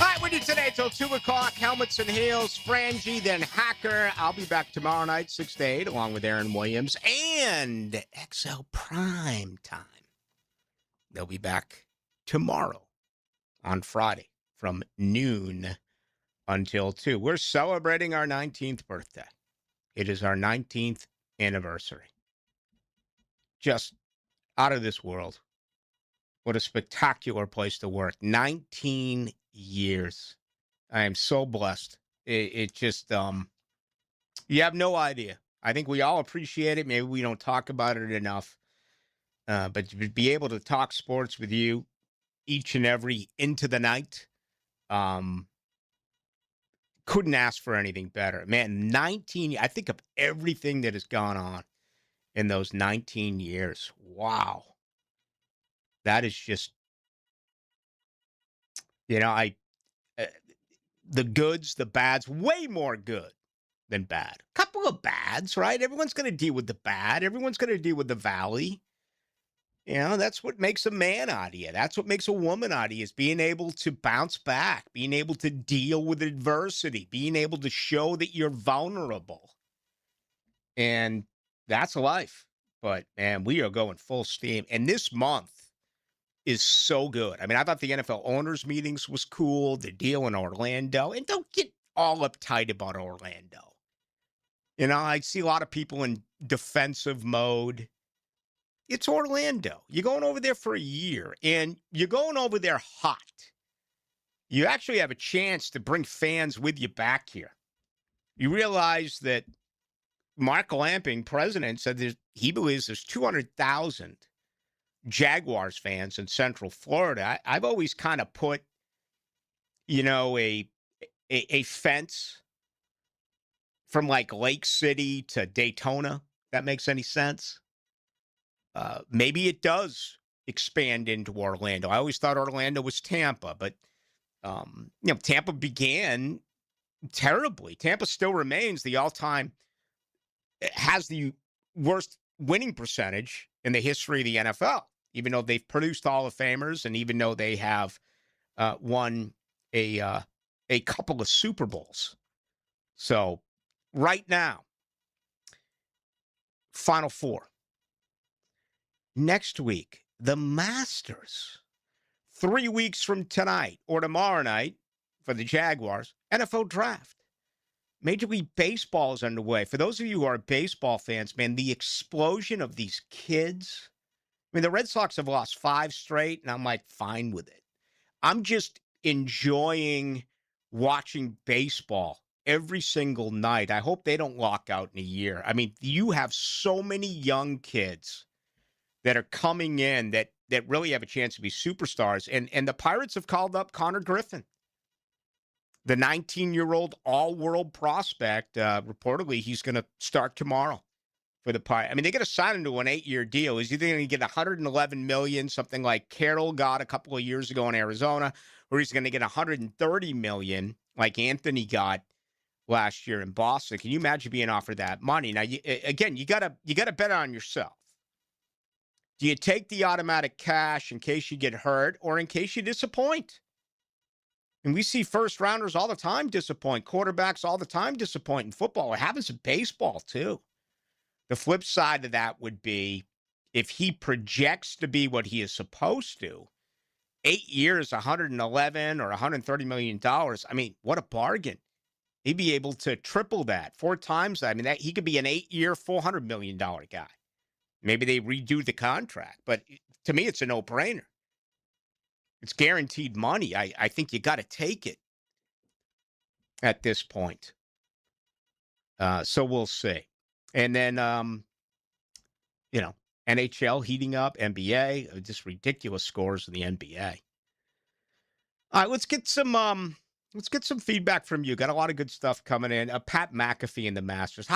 All right, with you today till 2 o'clock. Helmets and Heels, Frangie, then Hacker. I'll be back tomorrow night, 6 to 8, along with Aaron Williams and XL Prime Time. They'll be back tomorrow on Friday from noon until 2. We're celebrating our 19th birthday. It is our 19th anniversary. Just out of this world. What a spectacular place to work. 19 years. I am so blessed. It just, you have no idea. I think we all appreciate it. Maybe we don't talk about it enough. But to be able to talk sports with you each and every into the night, couldn't ask for anything better. Man, 19, I think of everything that has gone on in those 19 years. Wow. That is just, the goods, the bads, way more good than bad. Couple of bads, right? Everyone's going to deal with the bad. Everyone's going to deal with the valley. That's what makes a man out of you. That's what makes a woman out of you, is being able to bounce back, being able to deal with adversity, being able to show that you're vulnerable. And that's life. But, man, we are going full steam. And this month is so good. I mean, I thought the NFL owners meetings was cool, the deal in Orlando. And don't get all uptight about Orlando. I see a lot of people in defensive mode. It's Orlando. You're going over there for a year, and you're going over there hot. You actually have a chance to bring fans with you back here. You realize that Mark Lamping, president, said he believes there's 200,000 Jaguars fans in Central Florida. I've always kind of put, a fence from like Lake City to Daytona. That makes any sense? Maybe it does expand into Orlando. I always thought Orlando was Tampa, but Tampa began terribly. Tampa still remains the all-time, has the worst winning percentage in the history of the NFL, even though they've produced Hall of Famers and even though they have won a couple of Super Bowls. So right now, Final Four. Next week, the Masters. 3 weeks from tonight or tomorrow night for the Jaguars, NFL Draft. Major League Baseball is underway. For those of you who are baseball fans, man, the explosion of these kids. I mean, the Red Sox have lost 5 straight, and I'm like, fine with it. I'm just enjoying watching baseball every single night. I hope they don't lock out in a year. I mean, you have so many young kids that are coming in that really have a chance to be superstars. And the Pirates have called up Connor Griffin, the 19-year-old all-world prospect. Reportedly, he's going to start tomorrow for the Pirates. I mean, they got to sign him to an 8-year deal. He's either going to get $111 million, something like Carroll got a couple of years ago in Arizona, or he's going to get $130 million, like Anthony got last year in Boston. Can you imagine being offered that money? Now, you got to bet on yourself. Do you take the automatic cash in case you get hurt or in case you disappoint? And we see first rounders all the time disappoint. Quarterbacks all the time disappoint in football. It happens in baseball too. The flip side of that would be if he projects to be what he is supposed to, 8 years, 111 or $130 million. I mean, what a bargain. He'd be able to triple that 4 times that. I mean, that he could be an 8-year, $400 million guy. Maybe they redo the contract, but to me, it's a no-brainer. It's guaranteed money. I think you got to take it at this point. So we'll see. And then, NHL heating up, NBA, just ridiculous scores in the NBA. All right, let's get some feedback from you. Got a lot of good stuff coming in. Pat McAfee in the Masters.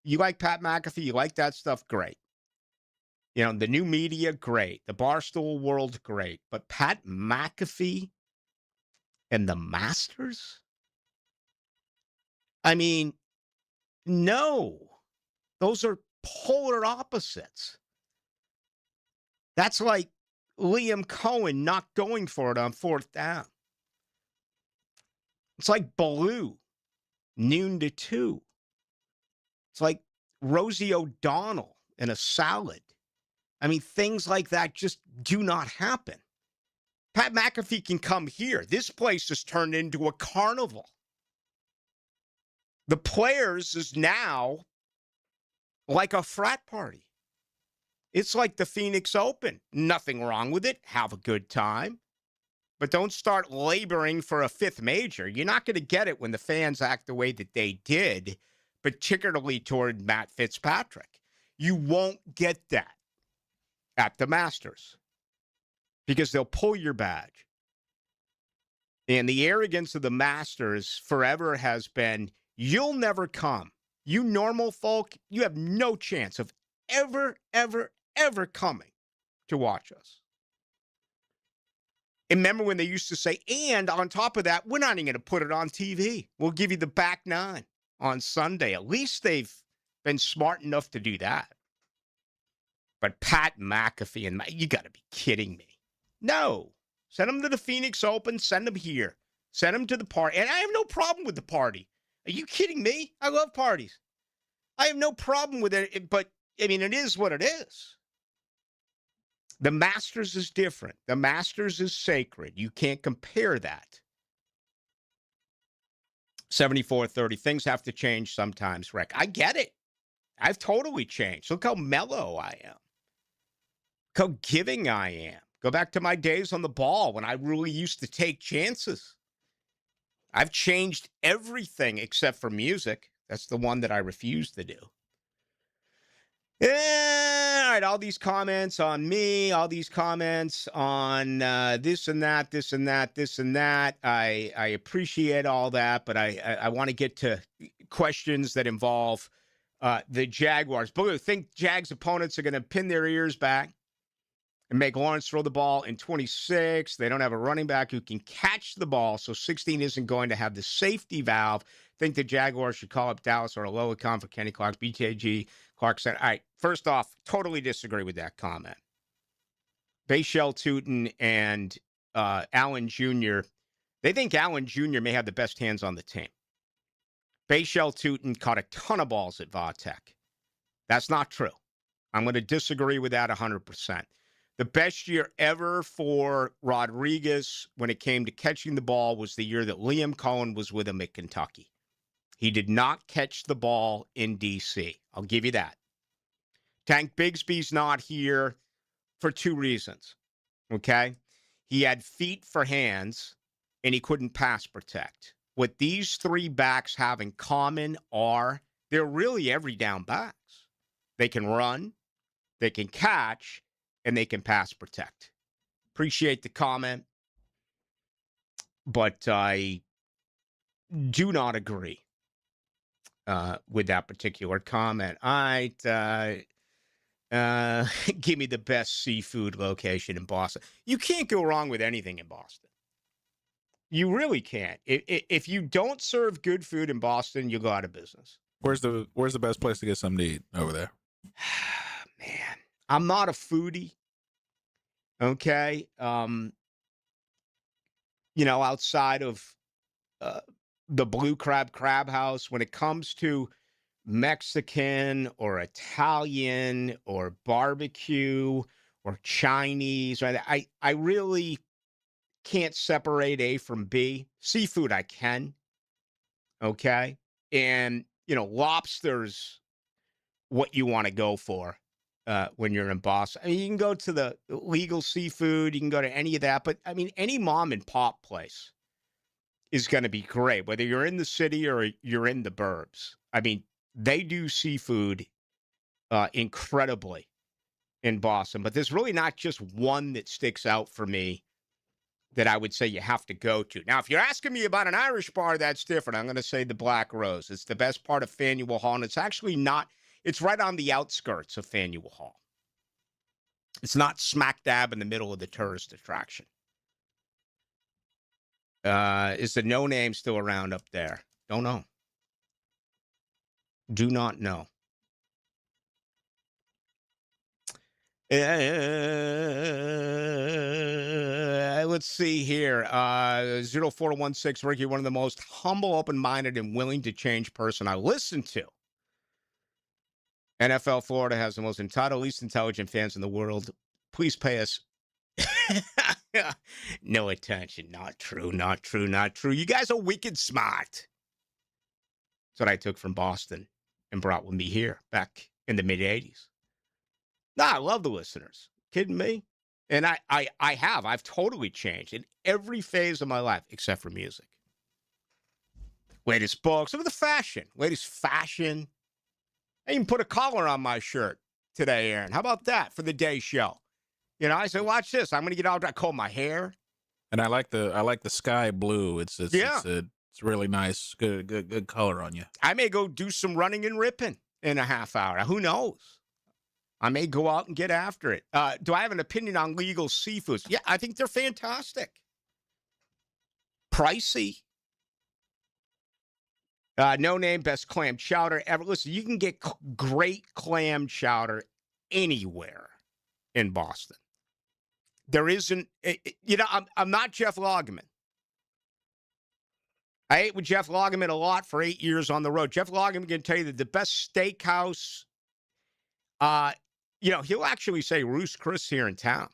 You like Pat McAfee? You like that stuff? Great. The new media, great. The Barstool world, great. But Pat McAfee and the Masters? I mean, no. Those are polar opposites. That's like Liam Cohen not going for it on 4th down. It's like Baloo, noon to 2. It's like Rosie O'Donnell in a salad. I mean, things like that just do not happen. Pat McAfee can come here. This place has turned into a carnival. The Players is now like a frat party. It's like the Phoenix Open. Nothing wrong with it. Have a good time. But don't start laboring for a 5th major. You're not going to get it when the fans act the way that they did, particularly toward Matt Fitzpatrick. You won't get that at the Masters because they'll pull your badge. And the arrogance of the Masters forever has been, you'll never come. You normal folk, you have no chance of ever, ever, ever coming to watch us. And remember when they used to say, and on top of that, we're not even going to put it on TV. We'll give you the back 9 on Sunday. At least they've been smart enough to do that. But Pat McAfee and you got to be kidding me. No. Send him to the Phoenix Open. Send him here. Send him to the party. And I have no problem with the party. Are you kidding me? I love parties. I have no problem with it. But, I mean, it is what it is. The Masters is different. The Masters is sacred. You can't compare that. 74-30. Things have to change sometimes, Rick. I get it. I've totally changed. Look how mellow I am. Look how giving I am. Go back to my days on the ball when I really used to take chances. I've changed everything except for music. That's the one that I refuse to do. All right, all these comments on me, all these comments on this and that, this and that, this and that. I appreciate all that, but I want to get to questions that involve the Jaguars. But I think Jags opponents are going to pin their ears back and make Lawrence throw the ball in 26. They don't have a running back who can catch the ball, so 16 isn't going to have the safety valve. Think the Jaguars should call up Dallas or Aloha for Kenny Clark, BTG, Clark Center. All right, first off, totally disagree with that comment. Bayshell Tootin and Allen Jr., they think Allen Jr. may have the best hands on the team. Bayshell Tootin caught a ton of balls at Va-Tech. That's not true. I'm going to disagree with that 100%. The best year ever for Rodriguez when it came to catching the ball was the year that Liam Cohen was with him at Kentucky. He did not catch the ball in D.C. I'll give you that. Tank Bigsby's not here for 2 reasons, okay? He had feet for hands, and he couldn't pass protect. What these 3 backs have in common are they're really every down backs. They can run, they can catch, and they can pass protect. Appreciate the comment, but I do not agree with that particular comment. All right, give me the best seafood location in Boston. You can't go wrong with anything in Boston. You really can't. If you don't serve good food in Boston, you'll go out of business. Where's the best place to get something to eat over there? Man. I'm not a foodie. Okay. Outside of the Blue Crab House, when it comes to Mexican or Italian or barbecue or Chinese, right? I really can't separate A from B. Seafood, I can. Okay. And, lobster's what you want to go for when you're in Boston. I mean, you can go to the legal seafood, you can go to any of that, but I mean, any mom and pop place is going to be great, whether you're in the city or you're in the burbs. I mean, they do seafood incredibly in Boston, but there's really not just one that sticks out for me that I would say you have to go to. Now, if you're asking me about an Irish bar, that's different. I'm going to say the Black Rose. It's the best part of Faneuil Hall, and it's actually not. It's right on the outskirts of Faneuil Hall. It's not smack dab in the middle of the tourist attraction. Is the No Name still around up there? Don't know. Do not know. Let's see here. 0416, Ricky, one of the most humble, open-minded, and willing to change person I listen to. NFL Florida has the most entitled, least intelligent fans in the world. Please pay us no attention. Not true, not true, not true. You guys are wicked smart. That's what I took from Boston and brought with me here back in the mid-'80s. I love the listeners. Kidding me? And I've totally changed in every phase of my life, except for music. Latest books, look at the latest fashion. I even put a collar on my shirt today, Aaron. How about that for the day show? I said, watch this. I'm going to get out. I comb my hair. And I like the sky blue. It's really nice. Good color on you. I may go do some running and ripping in a half hour. Who knows? I may go out and get after it. Do I have an opinion on legal seafoods? Yeah, I think they're fantastic. Pricey. No Name, best clam chowder ever. Listen, you can get great clam chowder anywhere in Boston. There isn't, I'm not Jeff Lageman. I ate with Jeff Lageman a lot for 8 years on the road. Jeff Lageman can tell you that the best steakhouse, he'll actually say Ruth's Chris here in town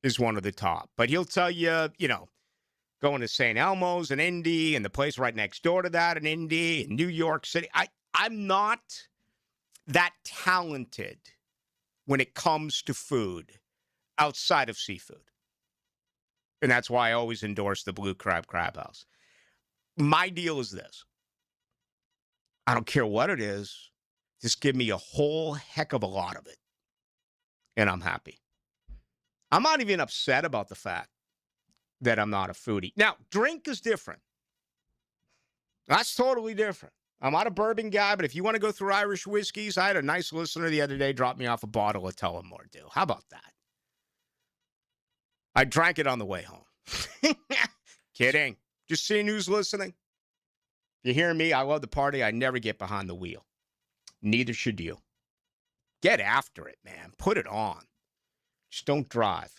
is one of the top. But he'll tell you, going to St. Elmo's in Indy and the place right next door to that in Indy and New York City. I'm not that talented when it comes to food outside of seafood. And that's why I always endorse the Blue Crab House. My deal is this. I don't care what it is. Just give me a whole heck of a lot of it. And I'm happy. I'm not even upset about the fact that I'm not a foodie. Now, drink is different. That's totally different. I'm not a bourbon guy, but if you want to go through Irish whiskeys, I had a nice listener the other day drop me off a bottle of Tullamore Dew. How about that? I drank it on the way home. Kidding. Just seeing who's listening. You hear me? I love the party. I never get behind the wheel. Neither should you. Get after it, man. Put it on. Just don't drive.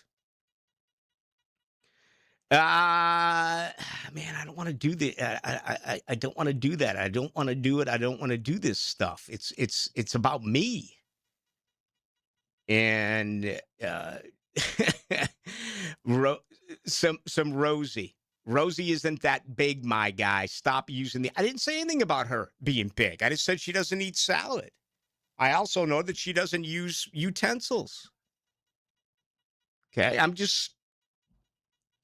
Man, I don't want to do the. I don't want to do that. I don't want to do it. I don't want to do this stuff. It's about me. And some Rosie. Rosie isn't that big, my guy. Stop using the. I didn't say anything about her being big. I just said she doesn't eat salad. I also know that she doesn't use utensils. Okay, I'm just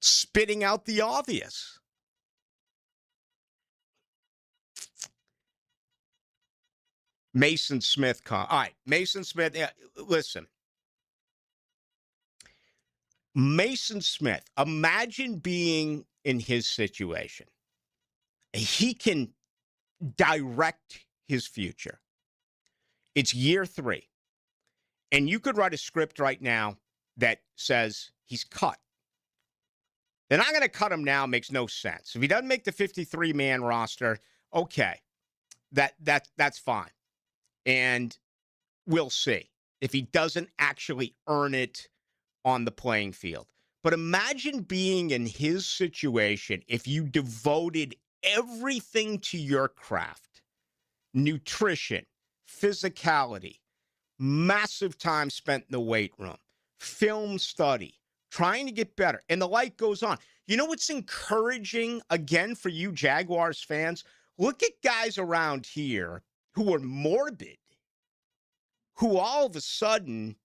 spitting out the obvious. Mason Smith. All right, Mason Smith. Yeah, listen. Mason Smith, imagine being in his situation. He can direct his future. It's year 3. And you could write a script right now that says he's cut. They're not going to cut him now. Makes no sense. If he doesn't make the 53-man roster, okay, that's fine. And we'll see. if he doesn't actually earn it on the playing field. But imagine being in his situation if you devoted everything to your craft, nutrition, physicality, massive time spent in the weight room, film study, trying to get better, and the light goes on. You know what's encouraging, again, for you Jaguars fans? Look at guys around here who are morbid, who all of a sudden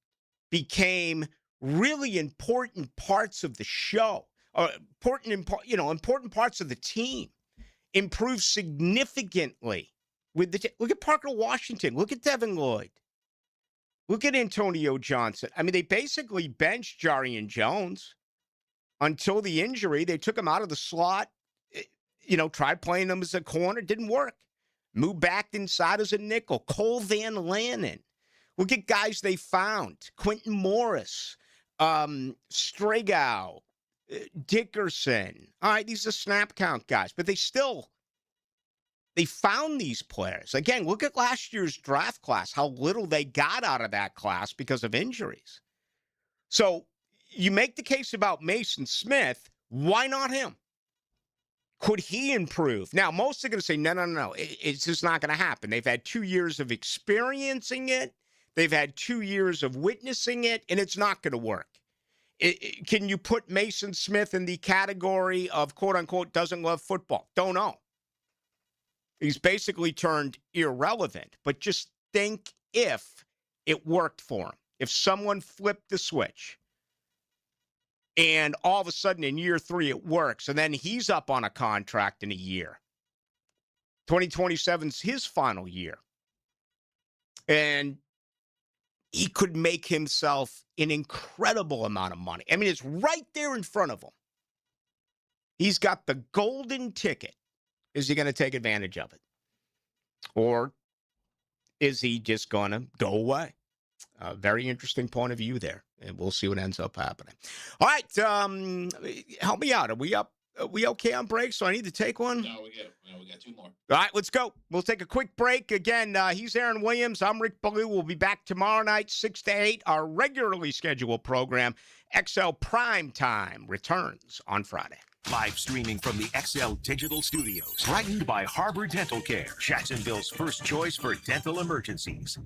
became really important parts of the show, important parts of the team, improved significantly with the look at Parker Washington, look at Devin Lloyd, look at Antonio Johnson. I mean, they basically benched Jarian Jones until the injury. They took him out of the slot, tried playing him as a corner, didn't work. Moved back inside as a nickel. Cole Van Lannon. Look at guys they found. Quentin Morris, Strigow, Dickerson. All right, these are snap count guys, but they found these players. Again, look at last year's draft class, how little they got out of that class because of injuries. So you make the case about Mason Smith. Why not him? Could he improve? Now, most are going to say, no. It's just not going to happen. They've had 2 years of experiencing it. They've had 2 years of witnessing it, and it's not going to work. Can you put Mason Smith in the category of, quote-unquote, doesn't love football? Don't know. He's basically turned irrelevant. But just think if it worked for him. If someone flipped the switch and all of a sudden in year 3 it works, and then he's up on a contract in a year. 2027's his final year. And he could make himself an incredible amount of money. I mean, it's right there in front of him. He's got the golden ticket. Is he going to take advantage of it? Or is he just going to go away? A very interesting point of view there, and we'll see what ends up happening. All right, help me out. Are we up? Are we okay on break? So I need to take one? No, we got 2 more. All right, let's go. We'll take a quick break. Again, he's Aaron Williams. I'm Rick Ballou. We'll be back tomorrow night, 6 to 8. Our regularly scheduled program, XL Prime Time, returns on Friday. Live streaming from the XL Digital Studios. Brightened by Harbor Dental Care, Jacksonville's first choice for dental emergencies.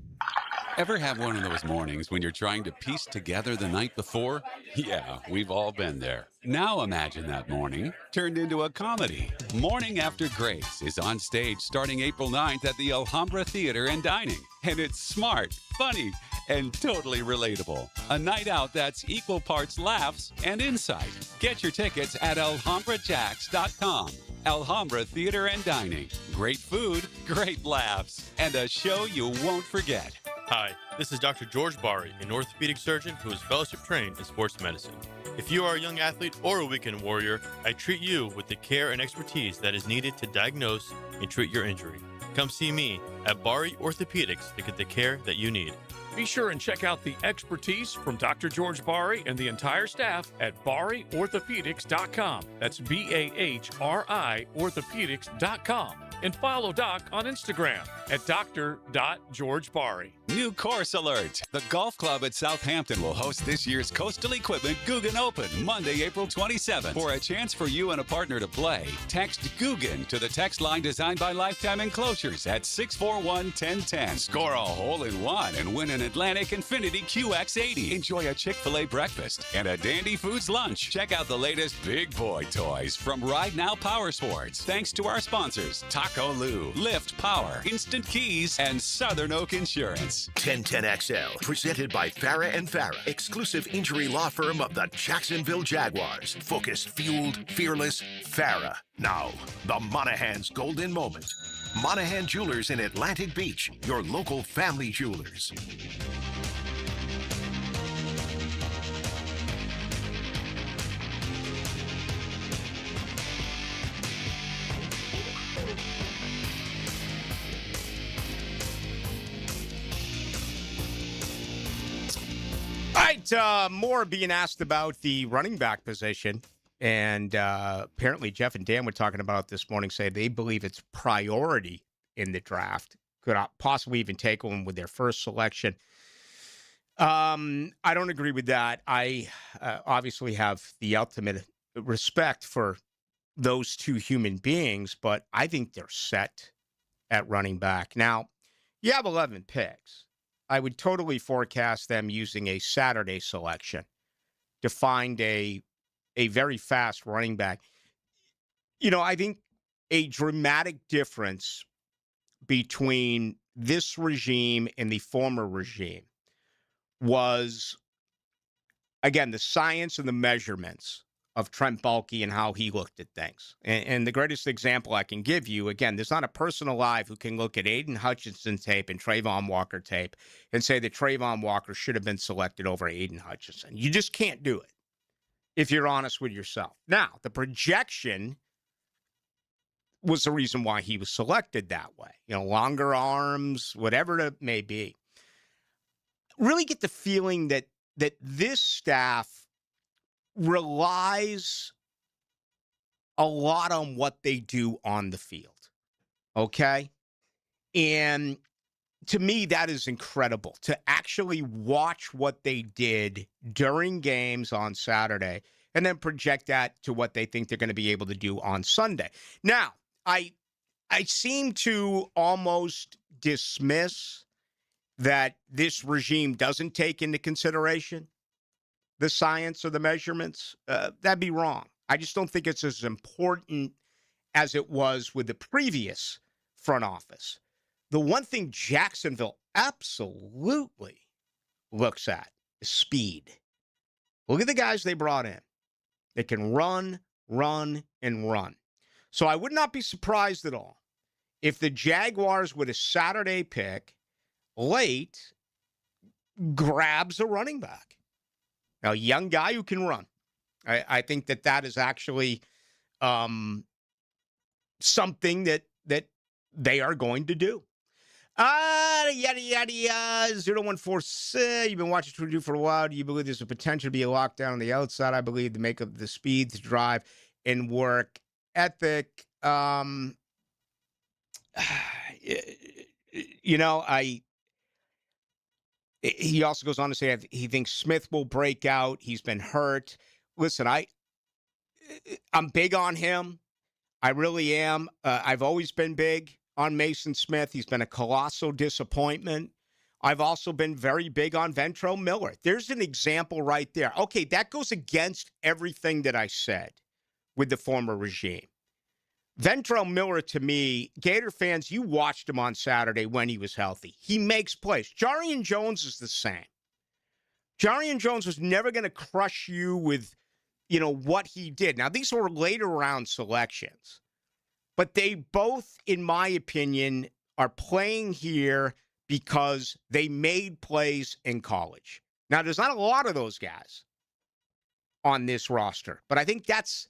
Ever have one of those mornings when you're trying to piece together the night before? Yeah, we've all been there. Now imagine that morning turned into a comedy. Morning After Grace is on stage starting April 9th at the Alhambra Theater and Dining. And it's smart, funny, and totally relatable. A night out that's equal parts laughs and insight. Get your tickets at alhambrajacks.com. Alhambra Theater and Dining. Great food, great laughs, and a show you won't forget. Hi, this is Dr. George Bari, an orthopedic surgeon who is fellowship trained in sports medicine. If you are a young athlete or a weekend warrior, I treat you with the care and expertise that is needed to diagnose and treat your injury. Come see me at Bari Orthopedics to get the care that you need. Be sure and check out the expertise from Dr. George Bari and the entire staff at BariOrthopedics.com. That's BAHRI Orthopedics.com. And follow Doc on Instagram at Dr.GeorgeBari. New course alert. The Golf Club at Southampton will host this year's Coastal Equipment Guggen Open, Monday, April 27th. For a chance for you and a partner to play, text Guggen to the text line designed by Lifetime Enclosures at 641-1010. Score a hole-in-one and win an Atlantic Infinity QX80. Enjoy a Chick-fil-A breakfast and a Dandy Foods lunch. Check out the latest big boy toys from Ride Now Power Sports. Thanks to our sponsors, Taco Lou, Lift Power, Instant Keys, and Southern Oak Insurance. 1010XL, presented by Farah and Farah, exclusive injury law firm of the Jacksonville Jaguars. Focused, fueled, fearless, Farah. Now, the Monahan's golden moment. Monahan Jewelers in Atlantic Beach, your local family jewelers. All right, more being asked about the running back position. And apparently Jeff and Dan were talking about it this morning, say they believe it's priority in the draft. Could possibly even take one with their first selection. I don't agree with that. I obviously have the ultimate respect for those two human beings, but I think they're set at running back. Now, you have 11 picks. I would totally forecast them using a Saturday selection to find a very fast running back. I think a dramatic difference between this regime and the former regime was, again, the science and the measurements of Trent Baalke and how he looked at things. And the greatest example I can give you, again, there's not a person alive who can look at Aiden Hutchinson tape and Trayvon Walker tape and say that Trayvon Walker should have been selected over Aiden Hutchinson. You just can't do it if you're honest with yourself. Now, the projection was the reason why he was selected that way. Longer arms, whatever it may be. Really get the feeling that this staff relies a lot on what they do on the field. Okay? And to me, that is incredible to actually watch what they did during games on Saturday and then project that to what they think they're going to be able to do on Sunday. Now, I seem to almost dismiss that this regime doesn't take into consideration the science or the measurements. That'd be wrong. I just don't think it's as important as it was with the previous front office. The one thing Jacksonville absolutely looks at is speed. Look at the guys they brought in. They can run, and run. So I would not be surprised at all if the Jaguars, with a Saturday pick late, grabs a running back. Now, a young guy who can run. I think that is actually something that they are going to do. Yada, yada, yada, 0146. You've been watching True Do for a while. Do you believe there's a potential to be a lockdown on the outside? I believe to make up the speed, to drive, and work ethic. He also goes on to say he thinks Smith will break out. He's been hurt. Listen, I'm big on him. I really am. I've always been big on Mason Smith. He's been a colossal disappointment. I've also been very big on Ventrell Miller. There's an example right there. Okay, that goes against everything that I said with the former regime. Ventrell Miller, to me, Gator fans, you watched him on Saturday when he was healthy. He makes plays. Jarian Jones is the same. Jarian Jones was never going to crush you with, what he did. Now, these were later round selections. But they both, in my opinion, are playing here because they made plays in college. Now, there's not a lot of those guys on this roster. But I think that's,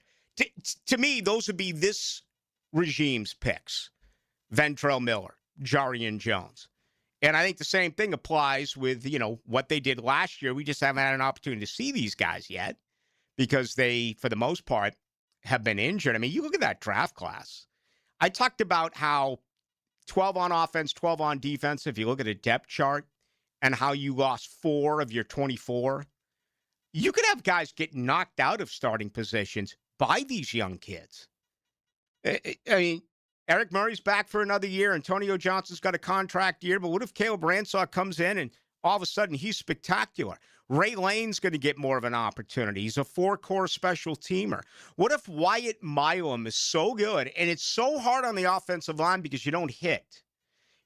to me, those would be this regime's picks. Ventrell Miller, Jarian Jones. And I think the same thing applies with, what they did last year. We just haven't had an opportunity to see these guys yet because they, for the most part, have been injured. I mean, you look at that draft class. I talked about how 12 on offense, 12 on defense, if you look at a depth chart, and how you lost 4 of your 24, you could have guys get knocked out of starting positions by these young kids. I mean, Eric Murray's back for another year. Antonio Johnson's got a contract year. But what if Caleb Ransaw comes in and all of a sudden he's spectacular? Ray Lane's going to get more of an opportunity. He's a 4-core special teamer. What if Wyatt Milam is so good and it's so hard on the offensive line because you don't hit?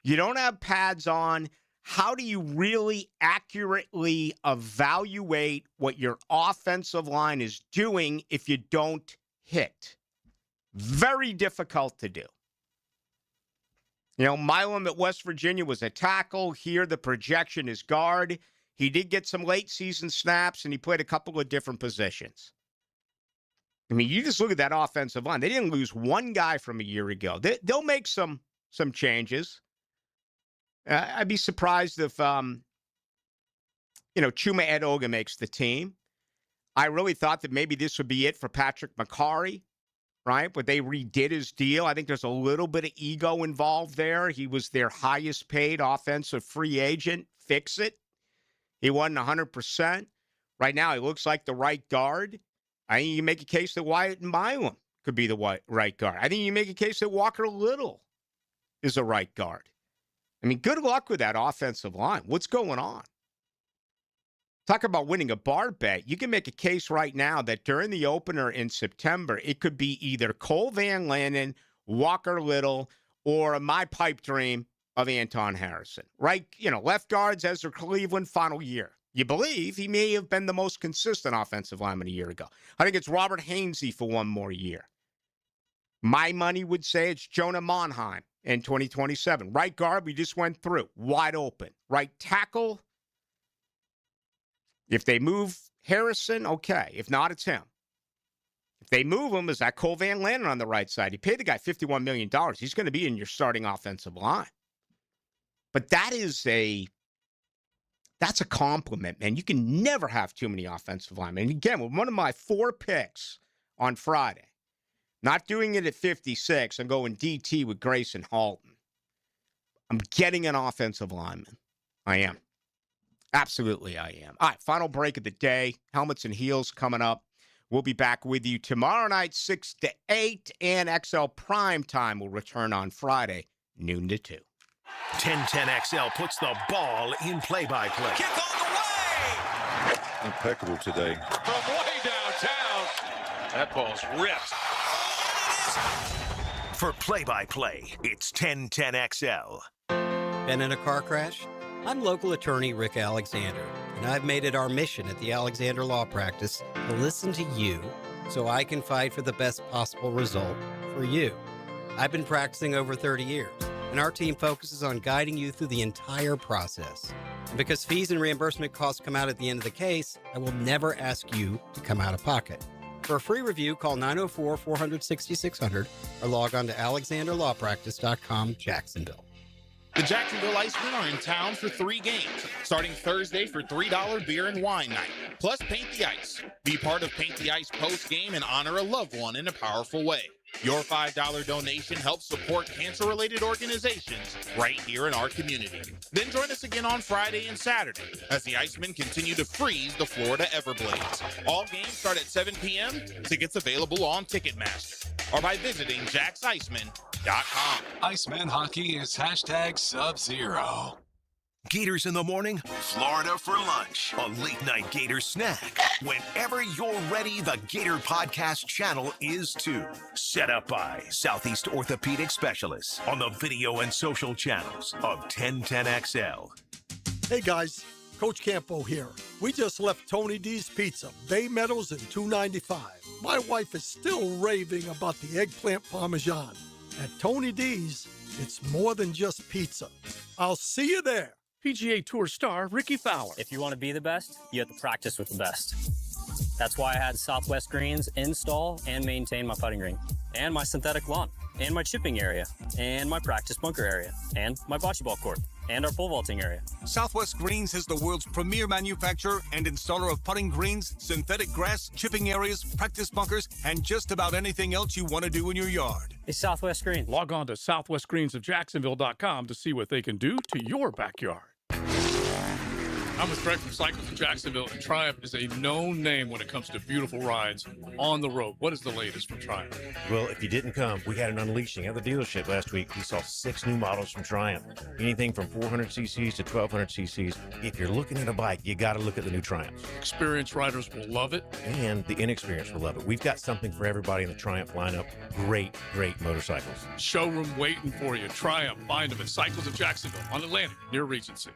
You don't have pads on. How do you really accurately evaluate what your offensive line is doing if you don't hit? Very difficult to do. Milam at West Virginia was a tackle. Here, the projection is guard. He did get some late season snaps, and he played a couple of different positions. I mean, you just look at that offensive line. They didn't lose one guy from a year ago. They'll make some changes. I'd be surprised if, Chuma Edoga makes the team. I really thought that maybe this would be it for Patrick McCarry, right? But they redid his deal. I think there's a little bit of ego involved there. He was their highest paid offensive free agent. Fix it. He wasn't 100%. Right now, he looks like the right guard. I think you make a case that Wyatt and Milam could be the right guard. I think you make a case that Walker Little is a right guard. I mean, good luck with that offensive line. What's going on? Talk about winning a bar bet. You can make a case right now that during the opener in September, it could be either Cole Van Lanen, Walker Little, or my pipe dream of Anton Harrison. Right? Left guards, Ezra Cleveland, final year. You believe he may have been the most consistent offensive lineman a year ago. I think it's Robert Hainsey for one more year. My money would say it's Jonah Monheim in 2027. Right guard, we just went through. Wide open. Right tackle, if they move Harrison, okay. If not, it's him. If they move him, is that Cole Van Lanen on the right side? You pay the guy $51 million. He's going to be in your starting offensive line. But that's a compliment, man. You can never have too many offensive linemen. And again, with one of my 4 picks on Friday, not doing it at 56, I'm going DT with Grayson Halton. I'm getting an offensive lineman. I am. Absolutely, I am. All right, final break of the day. Helmets and Heels coming up. We'll be back with you tomorrow night, 6 to 8, and XL Prime Time will return on Friday, noon to 2. 1010XL puts the ball in play-by-play. Kick on the way! Impeccable today. From way downtown. That ball's ripped. For play-by-play, it's 1010XL. Been in a car crash? I'm local attorney Rick Alexander, and I've made it our mission at the Alexander Law Practice to listen to you so I can fight for the best possible result for you. I've been practicing over 30 years, and our team focuses on guiding you through the entire process. And because fees and reimbursement costs come out at the end of the case, I will never ask you to come out of pocket. For a free review, call 904-400-6600 or log on to alexanderlawpractice.com, Jacksonville. The Jacksonville Icemen are in town for 3 games, starting Thursday for $3 beer and wine night, plus Paint the Ice. Be part of Paint the Ice post-game and honor a loved one in a powerful way. Your $5 donation helps support cancer-related organizations right here in our community. Then join us again on Friday and Saturday as the Icemen continue to freeze the Florida Everblades. All games start at 7 p.m. Tickets available on Ticketmaster or by visiting JacksIceman.com. Iceman hockey is #Sub-Zero. Gators in the morning, Florida for lunch, a late night Gator snack. Whenever you're ready, the Gator Podcast channel is too. Set up by Southeast Orthopedic Specialists on the video and social channels of 1010XL. Hey guys, Coach Campo here. We just left Tony D's Pizza, Bay Meadows and 295. My wife is still raving about the eggplant parmesan. At Tony D's, it's more than just pizza. I'll see you there. PGA Tour star Ricky Fowler. If you want to be the best, you have to practice with the best. That's why I had Southwest Greens install and maintain my putting green, and my synthetic lawn, and my chipping area, and my practice bunker area, and my bocce ball court, and our pole vaulting area. Southwest Greens is the world's premier manufacturer and installer of putting greens, synthetic grass, chipping areas, practice bunkers, and just about anything else you want to do in your yard. It's Southwest Greens. Log on to southwestgreensofjacksonville.com to see what they can do to your backyard. I'm with Greg from Cycles of Jacksonville, and Triumph is a known name when it comes to beautiful rides on the road. What is the latest from Triumph? Well, if you didn't come, we had an unleashing at the dealership last week. We saw 6 new models from Triumph, anything from 400 cc's to 1200 cc's. If you're looking at a bike, you got to look at the new Triumph. Experienced riders will love it. And the inexperienced will love it. We've got something for everybody in the Triumph lineup. Great, great motorcycles. Showroom waiting for you. Triumph. Find them at Cycles of Jacksonville on Atlantic near Regency.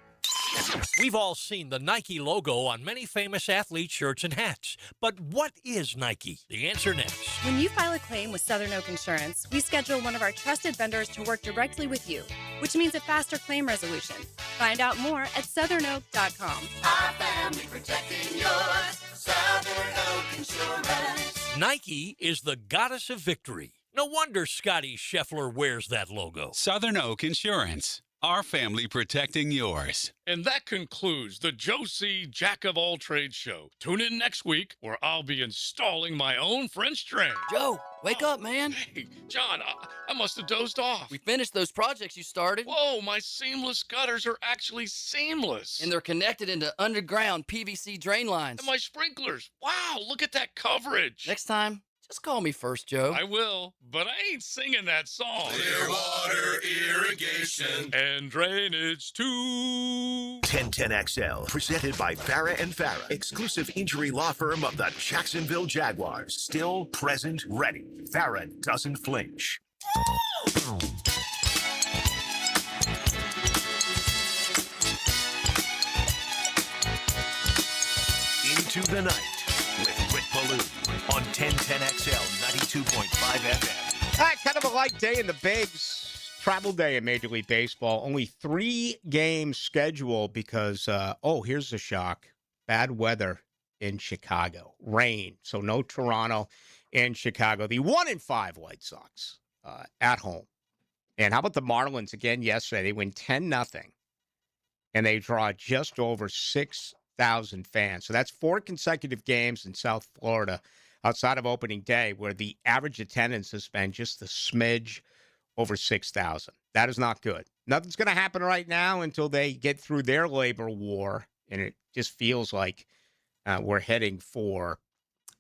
We've all seen the Nike logo on many famous athlete shirts and hats. But what is Nike? The answer next. When you file a claim with Southern Oak Insurance, we schedule one of our trusted vendors to work directly with you, which means a faster claim resolution. Find out more at southernoak.com. Our family protecting yours. Southern Oak Insurance. Nike is the goddess of victory. No wonder Scotty Scheffler wears that logo. Southern Oak Insurance. our family protecting yours. And that concludes the Joe C. Jack of All Trades show. Tune in next week where I'll be installing my own French drain. Joe, wake up, man. Hey, John, I must have dozed off. We finished those projects you started. Whoa, my seamless gutters are actually seamless. And they're connected into underground PVC drain lines. And my sprinklers. Wow, look at that coverage. Next time, just call me first, Joe. I will, but I ain't singing that song. Clearwater irrigation and drainage too. 1010XL, presented by Farah and Farah, exclusive injury law firm of the Jacksonville Jaguars. Still present, ready. Farah doesn't flinch. Into the night with Rick Ballou on 1010XL 92.5 FM. All right, kind of a light day in the bigs. Travel day in Major League Baseball. Only 3 games scheduled because, here's the shock. Bad weather in Chicago. Rain. So no Toronto and Chicago. The 1-5 White Sox at home. And how about the Marlins again yesterday? They win 10-0. And they draw just over 6,000 fans. So that's 4 consecutive games in South Florida outside of opening day where the average attendance has been just a smidge over 6,000. That is not good. Nothing's going to happen right now until they get through their labor war. And it just feels like we're heading for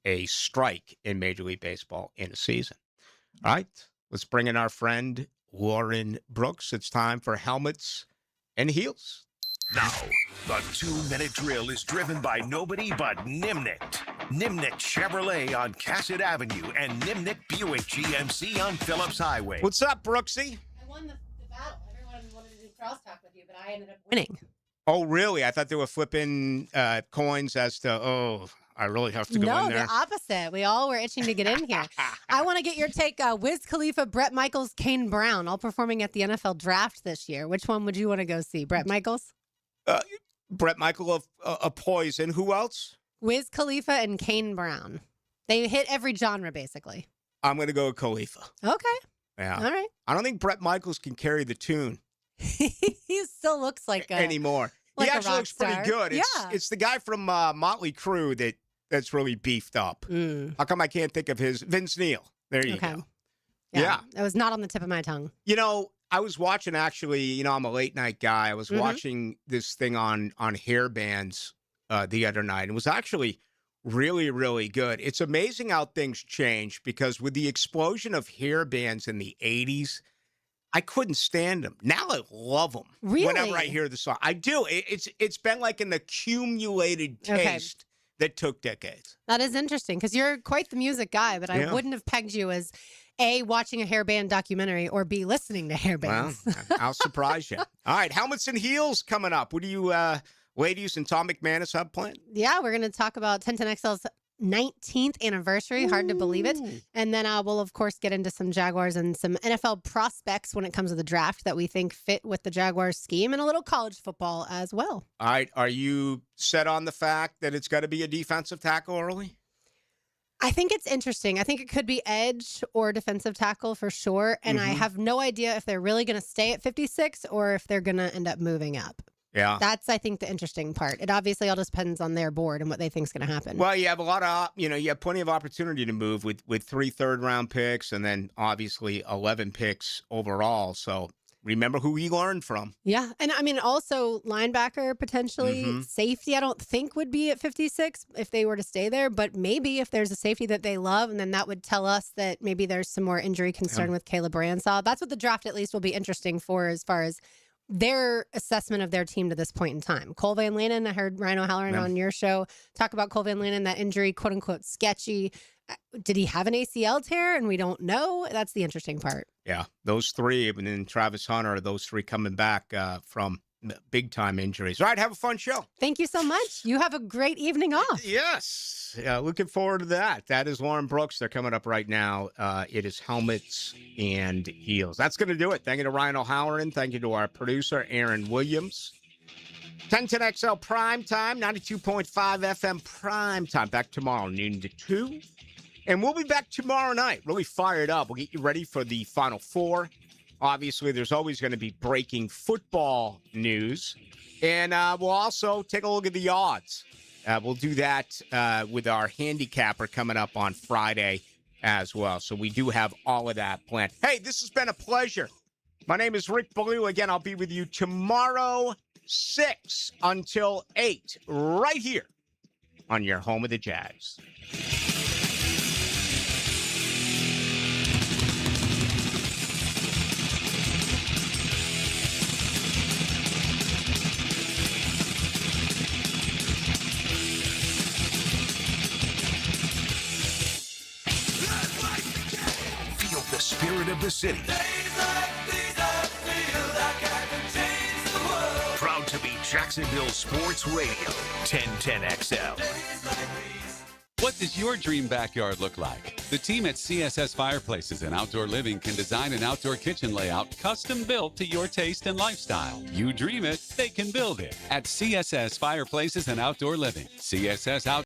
a strike in Major League Baseball in a season. All right, let's bring in our friend Lauren Brooks. It's time for Helmets and Heels. Now, the 2-minute drill is driven by nobody but Nimnicht. Nimnicht Chevrolet on Cassett Avenue and Nimnicht Buick GMC on Phillips Highway. What's up, Brooksy? I won the battle. Everyone wanted to do crosstalk with you, but I ended up winning. Oh, really? I thought they were flipping coins as to, I really have to go in there. No, the opposite. We all were itching to get in here. I want to get your take. Wiz Khalifa, Brett Michaels, Kane Brown, all performing at the NFL draft this year. Which one would you want to go see? Brett Michaels? Brett Michael of Poison. Who else? Wiz Khalifa and Kane Brown. They hit every genre, basically. I'm going to go with Khalifa. Okay. Yeah. All right. I don't think Brett Michaels can carry the tune. He still looks like anymore. Like he actually looks pretty star. good. It's the guy from Motley Crue that's really beefed up. How come I can't think of his? Vince Neil. There you go. Yeah. It was not on the tip of my tongue. You know, I was watching actually, I'm a late night guy. I was watching this thing on hair bands the other night. It was actually really, really good. It's amazing how things change because with the explosion of hair bands in the 80s, I couldn't stand them. Now I love them. Really? Whenever I hear the song. I do. It's been like an accumulated taste that took decades. That is interesting because you're quite the music guy, but I wouldn't have pegged you as A, watching a hairband documentary, or B, listening to hairbands. Well, I'll surprise you. All right, Helmets and Heels coming up. What do you ladies and Tom McManus have planned? Yeah, we're going to talk about 1010XL's 19th anniversary. Hard to believe it. And then we'll, of course, get into some Jaguars and some NFL prospects when it comes to the draft that we think fit with the Jaguars scheme and a little college football as well. All right. Are you set on the fact that it's got to be a defensive tackle early? I think it's interesting. I think it could be edge or defensive tackle for sure. And I have no idea if they're really going to stay at 56 or if they're going to end up moving up. Yeah. That's, I think, the interesting part. It obviously all depends on their board and what they think is going to happen. Well, you have a lot of, you have plenty of opportunity to move with 3 third-round picks and then obviously 11 picks overall. So remember who we learned from. Yeah. And I mean, also linebacker potentially. Safety, I don't think would be at 56 if they were to stay there. But maybe if there's a safety that they love, and then that would tell us that maybe there's some more injury concern with Caleb Branshaw. That's what the draft at least will be interesting for as far as their assessment of their team to this point in time. Cole Van Lanen, I heard Ryan O'Halloran on your show talk about Cole Van Lanen, that injury, quote unquote, sketchy. Did he have an ACL tear and we don't know? That's the interesting part. Yeah, those 3, and then Travis Hunter, those 3 coming back from big time injuries. All right, have a fun show. Thank you so much. You have a great evening off. Yes. Looking forward to that. That is Lauren Brooks. They're coming up right now. It is Helmets and Heels. That's going to do it. Thank you to Ryan O'Halloran. Thank you to our producer, Aaron Williams. 1010XL Prime Time, 92.5 FM Prime Time. Back tomorrow, noon to 2. And we'll be back tomorrow night. Really fired up. We'll get you ready for the Final Four Obviously, there's always going to be breaking football news. And we'll also take a look at the odds. We'll do that with our handicapper coming up on Friday as well. So we do have all of that planned. Hey, this has been a pleasure. My name is Rick Ballou. Again, I'll be with you tomorrow, 6 until 8, right here on your home of the Jags. Feel the spirit of the city. Proud to be Jacksonville Sports Radio, 1010XL. What does your dream backyard look like? The team at CSS Fireplaces and Outdoor Living can design an outdoor kitchen layout custom built to your taste and lifestyle. You dream it, they can build it. At CSS Fireplaces and Outdoor Living. CSS Outdoor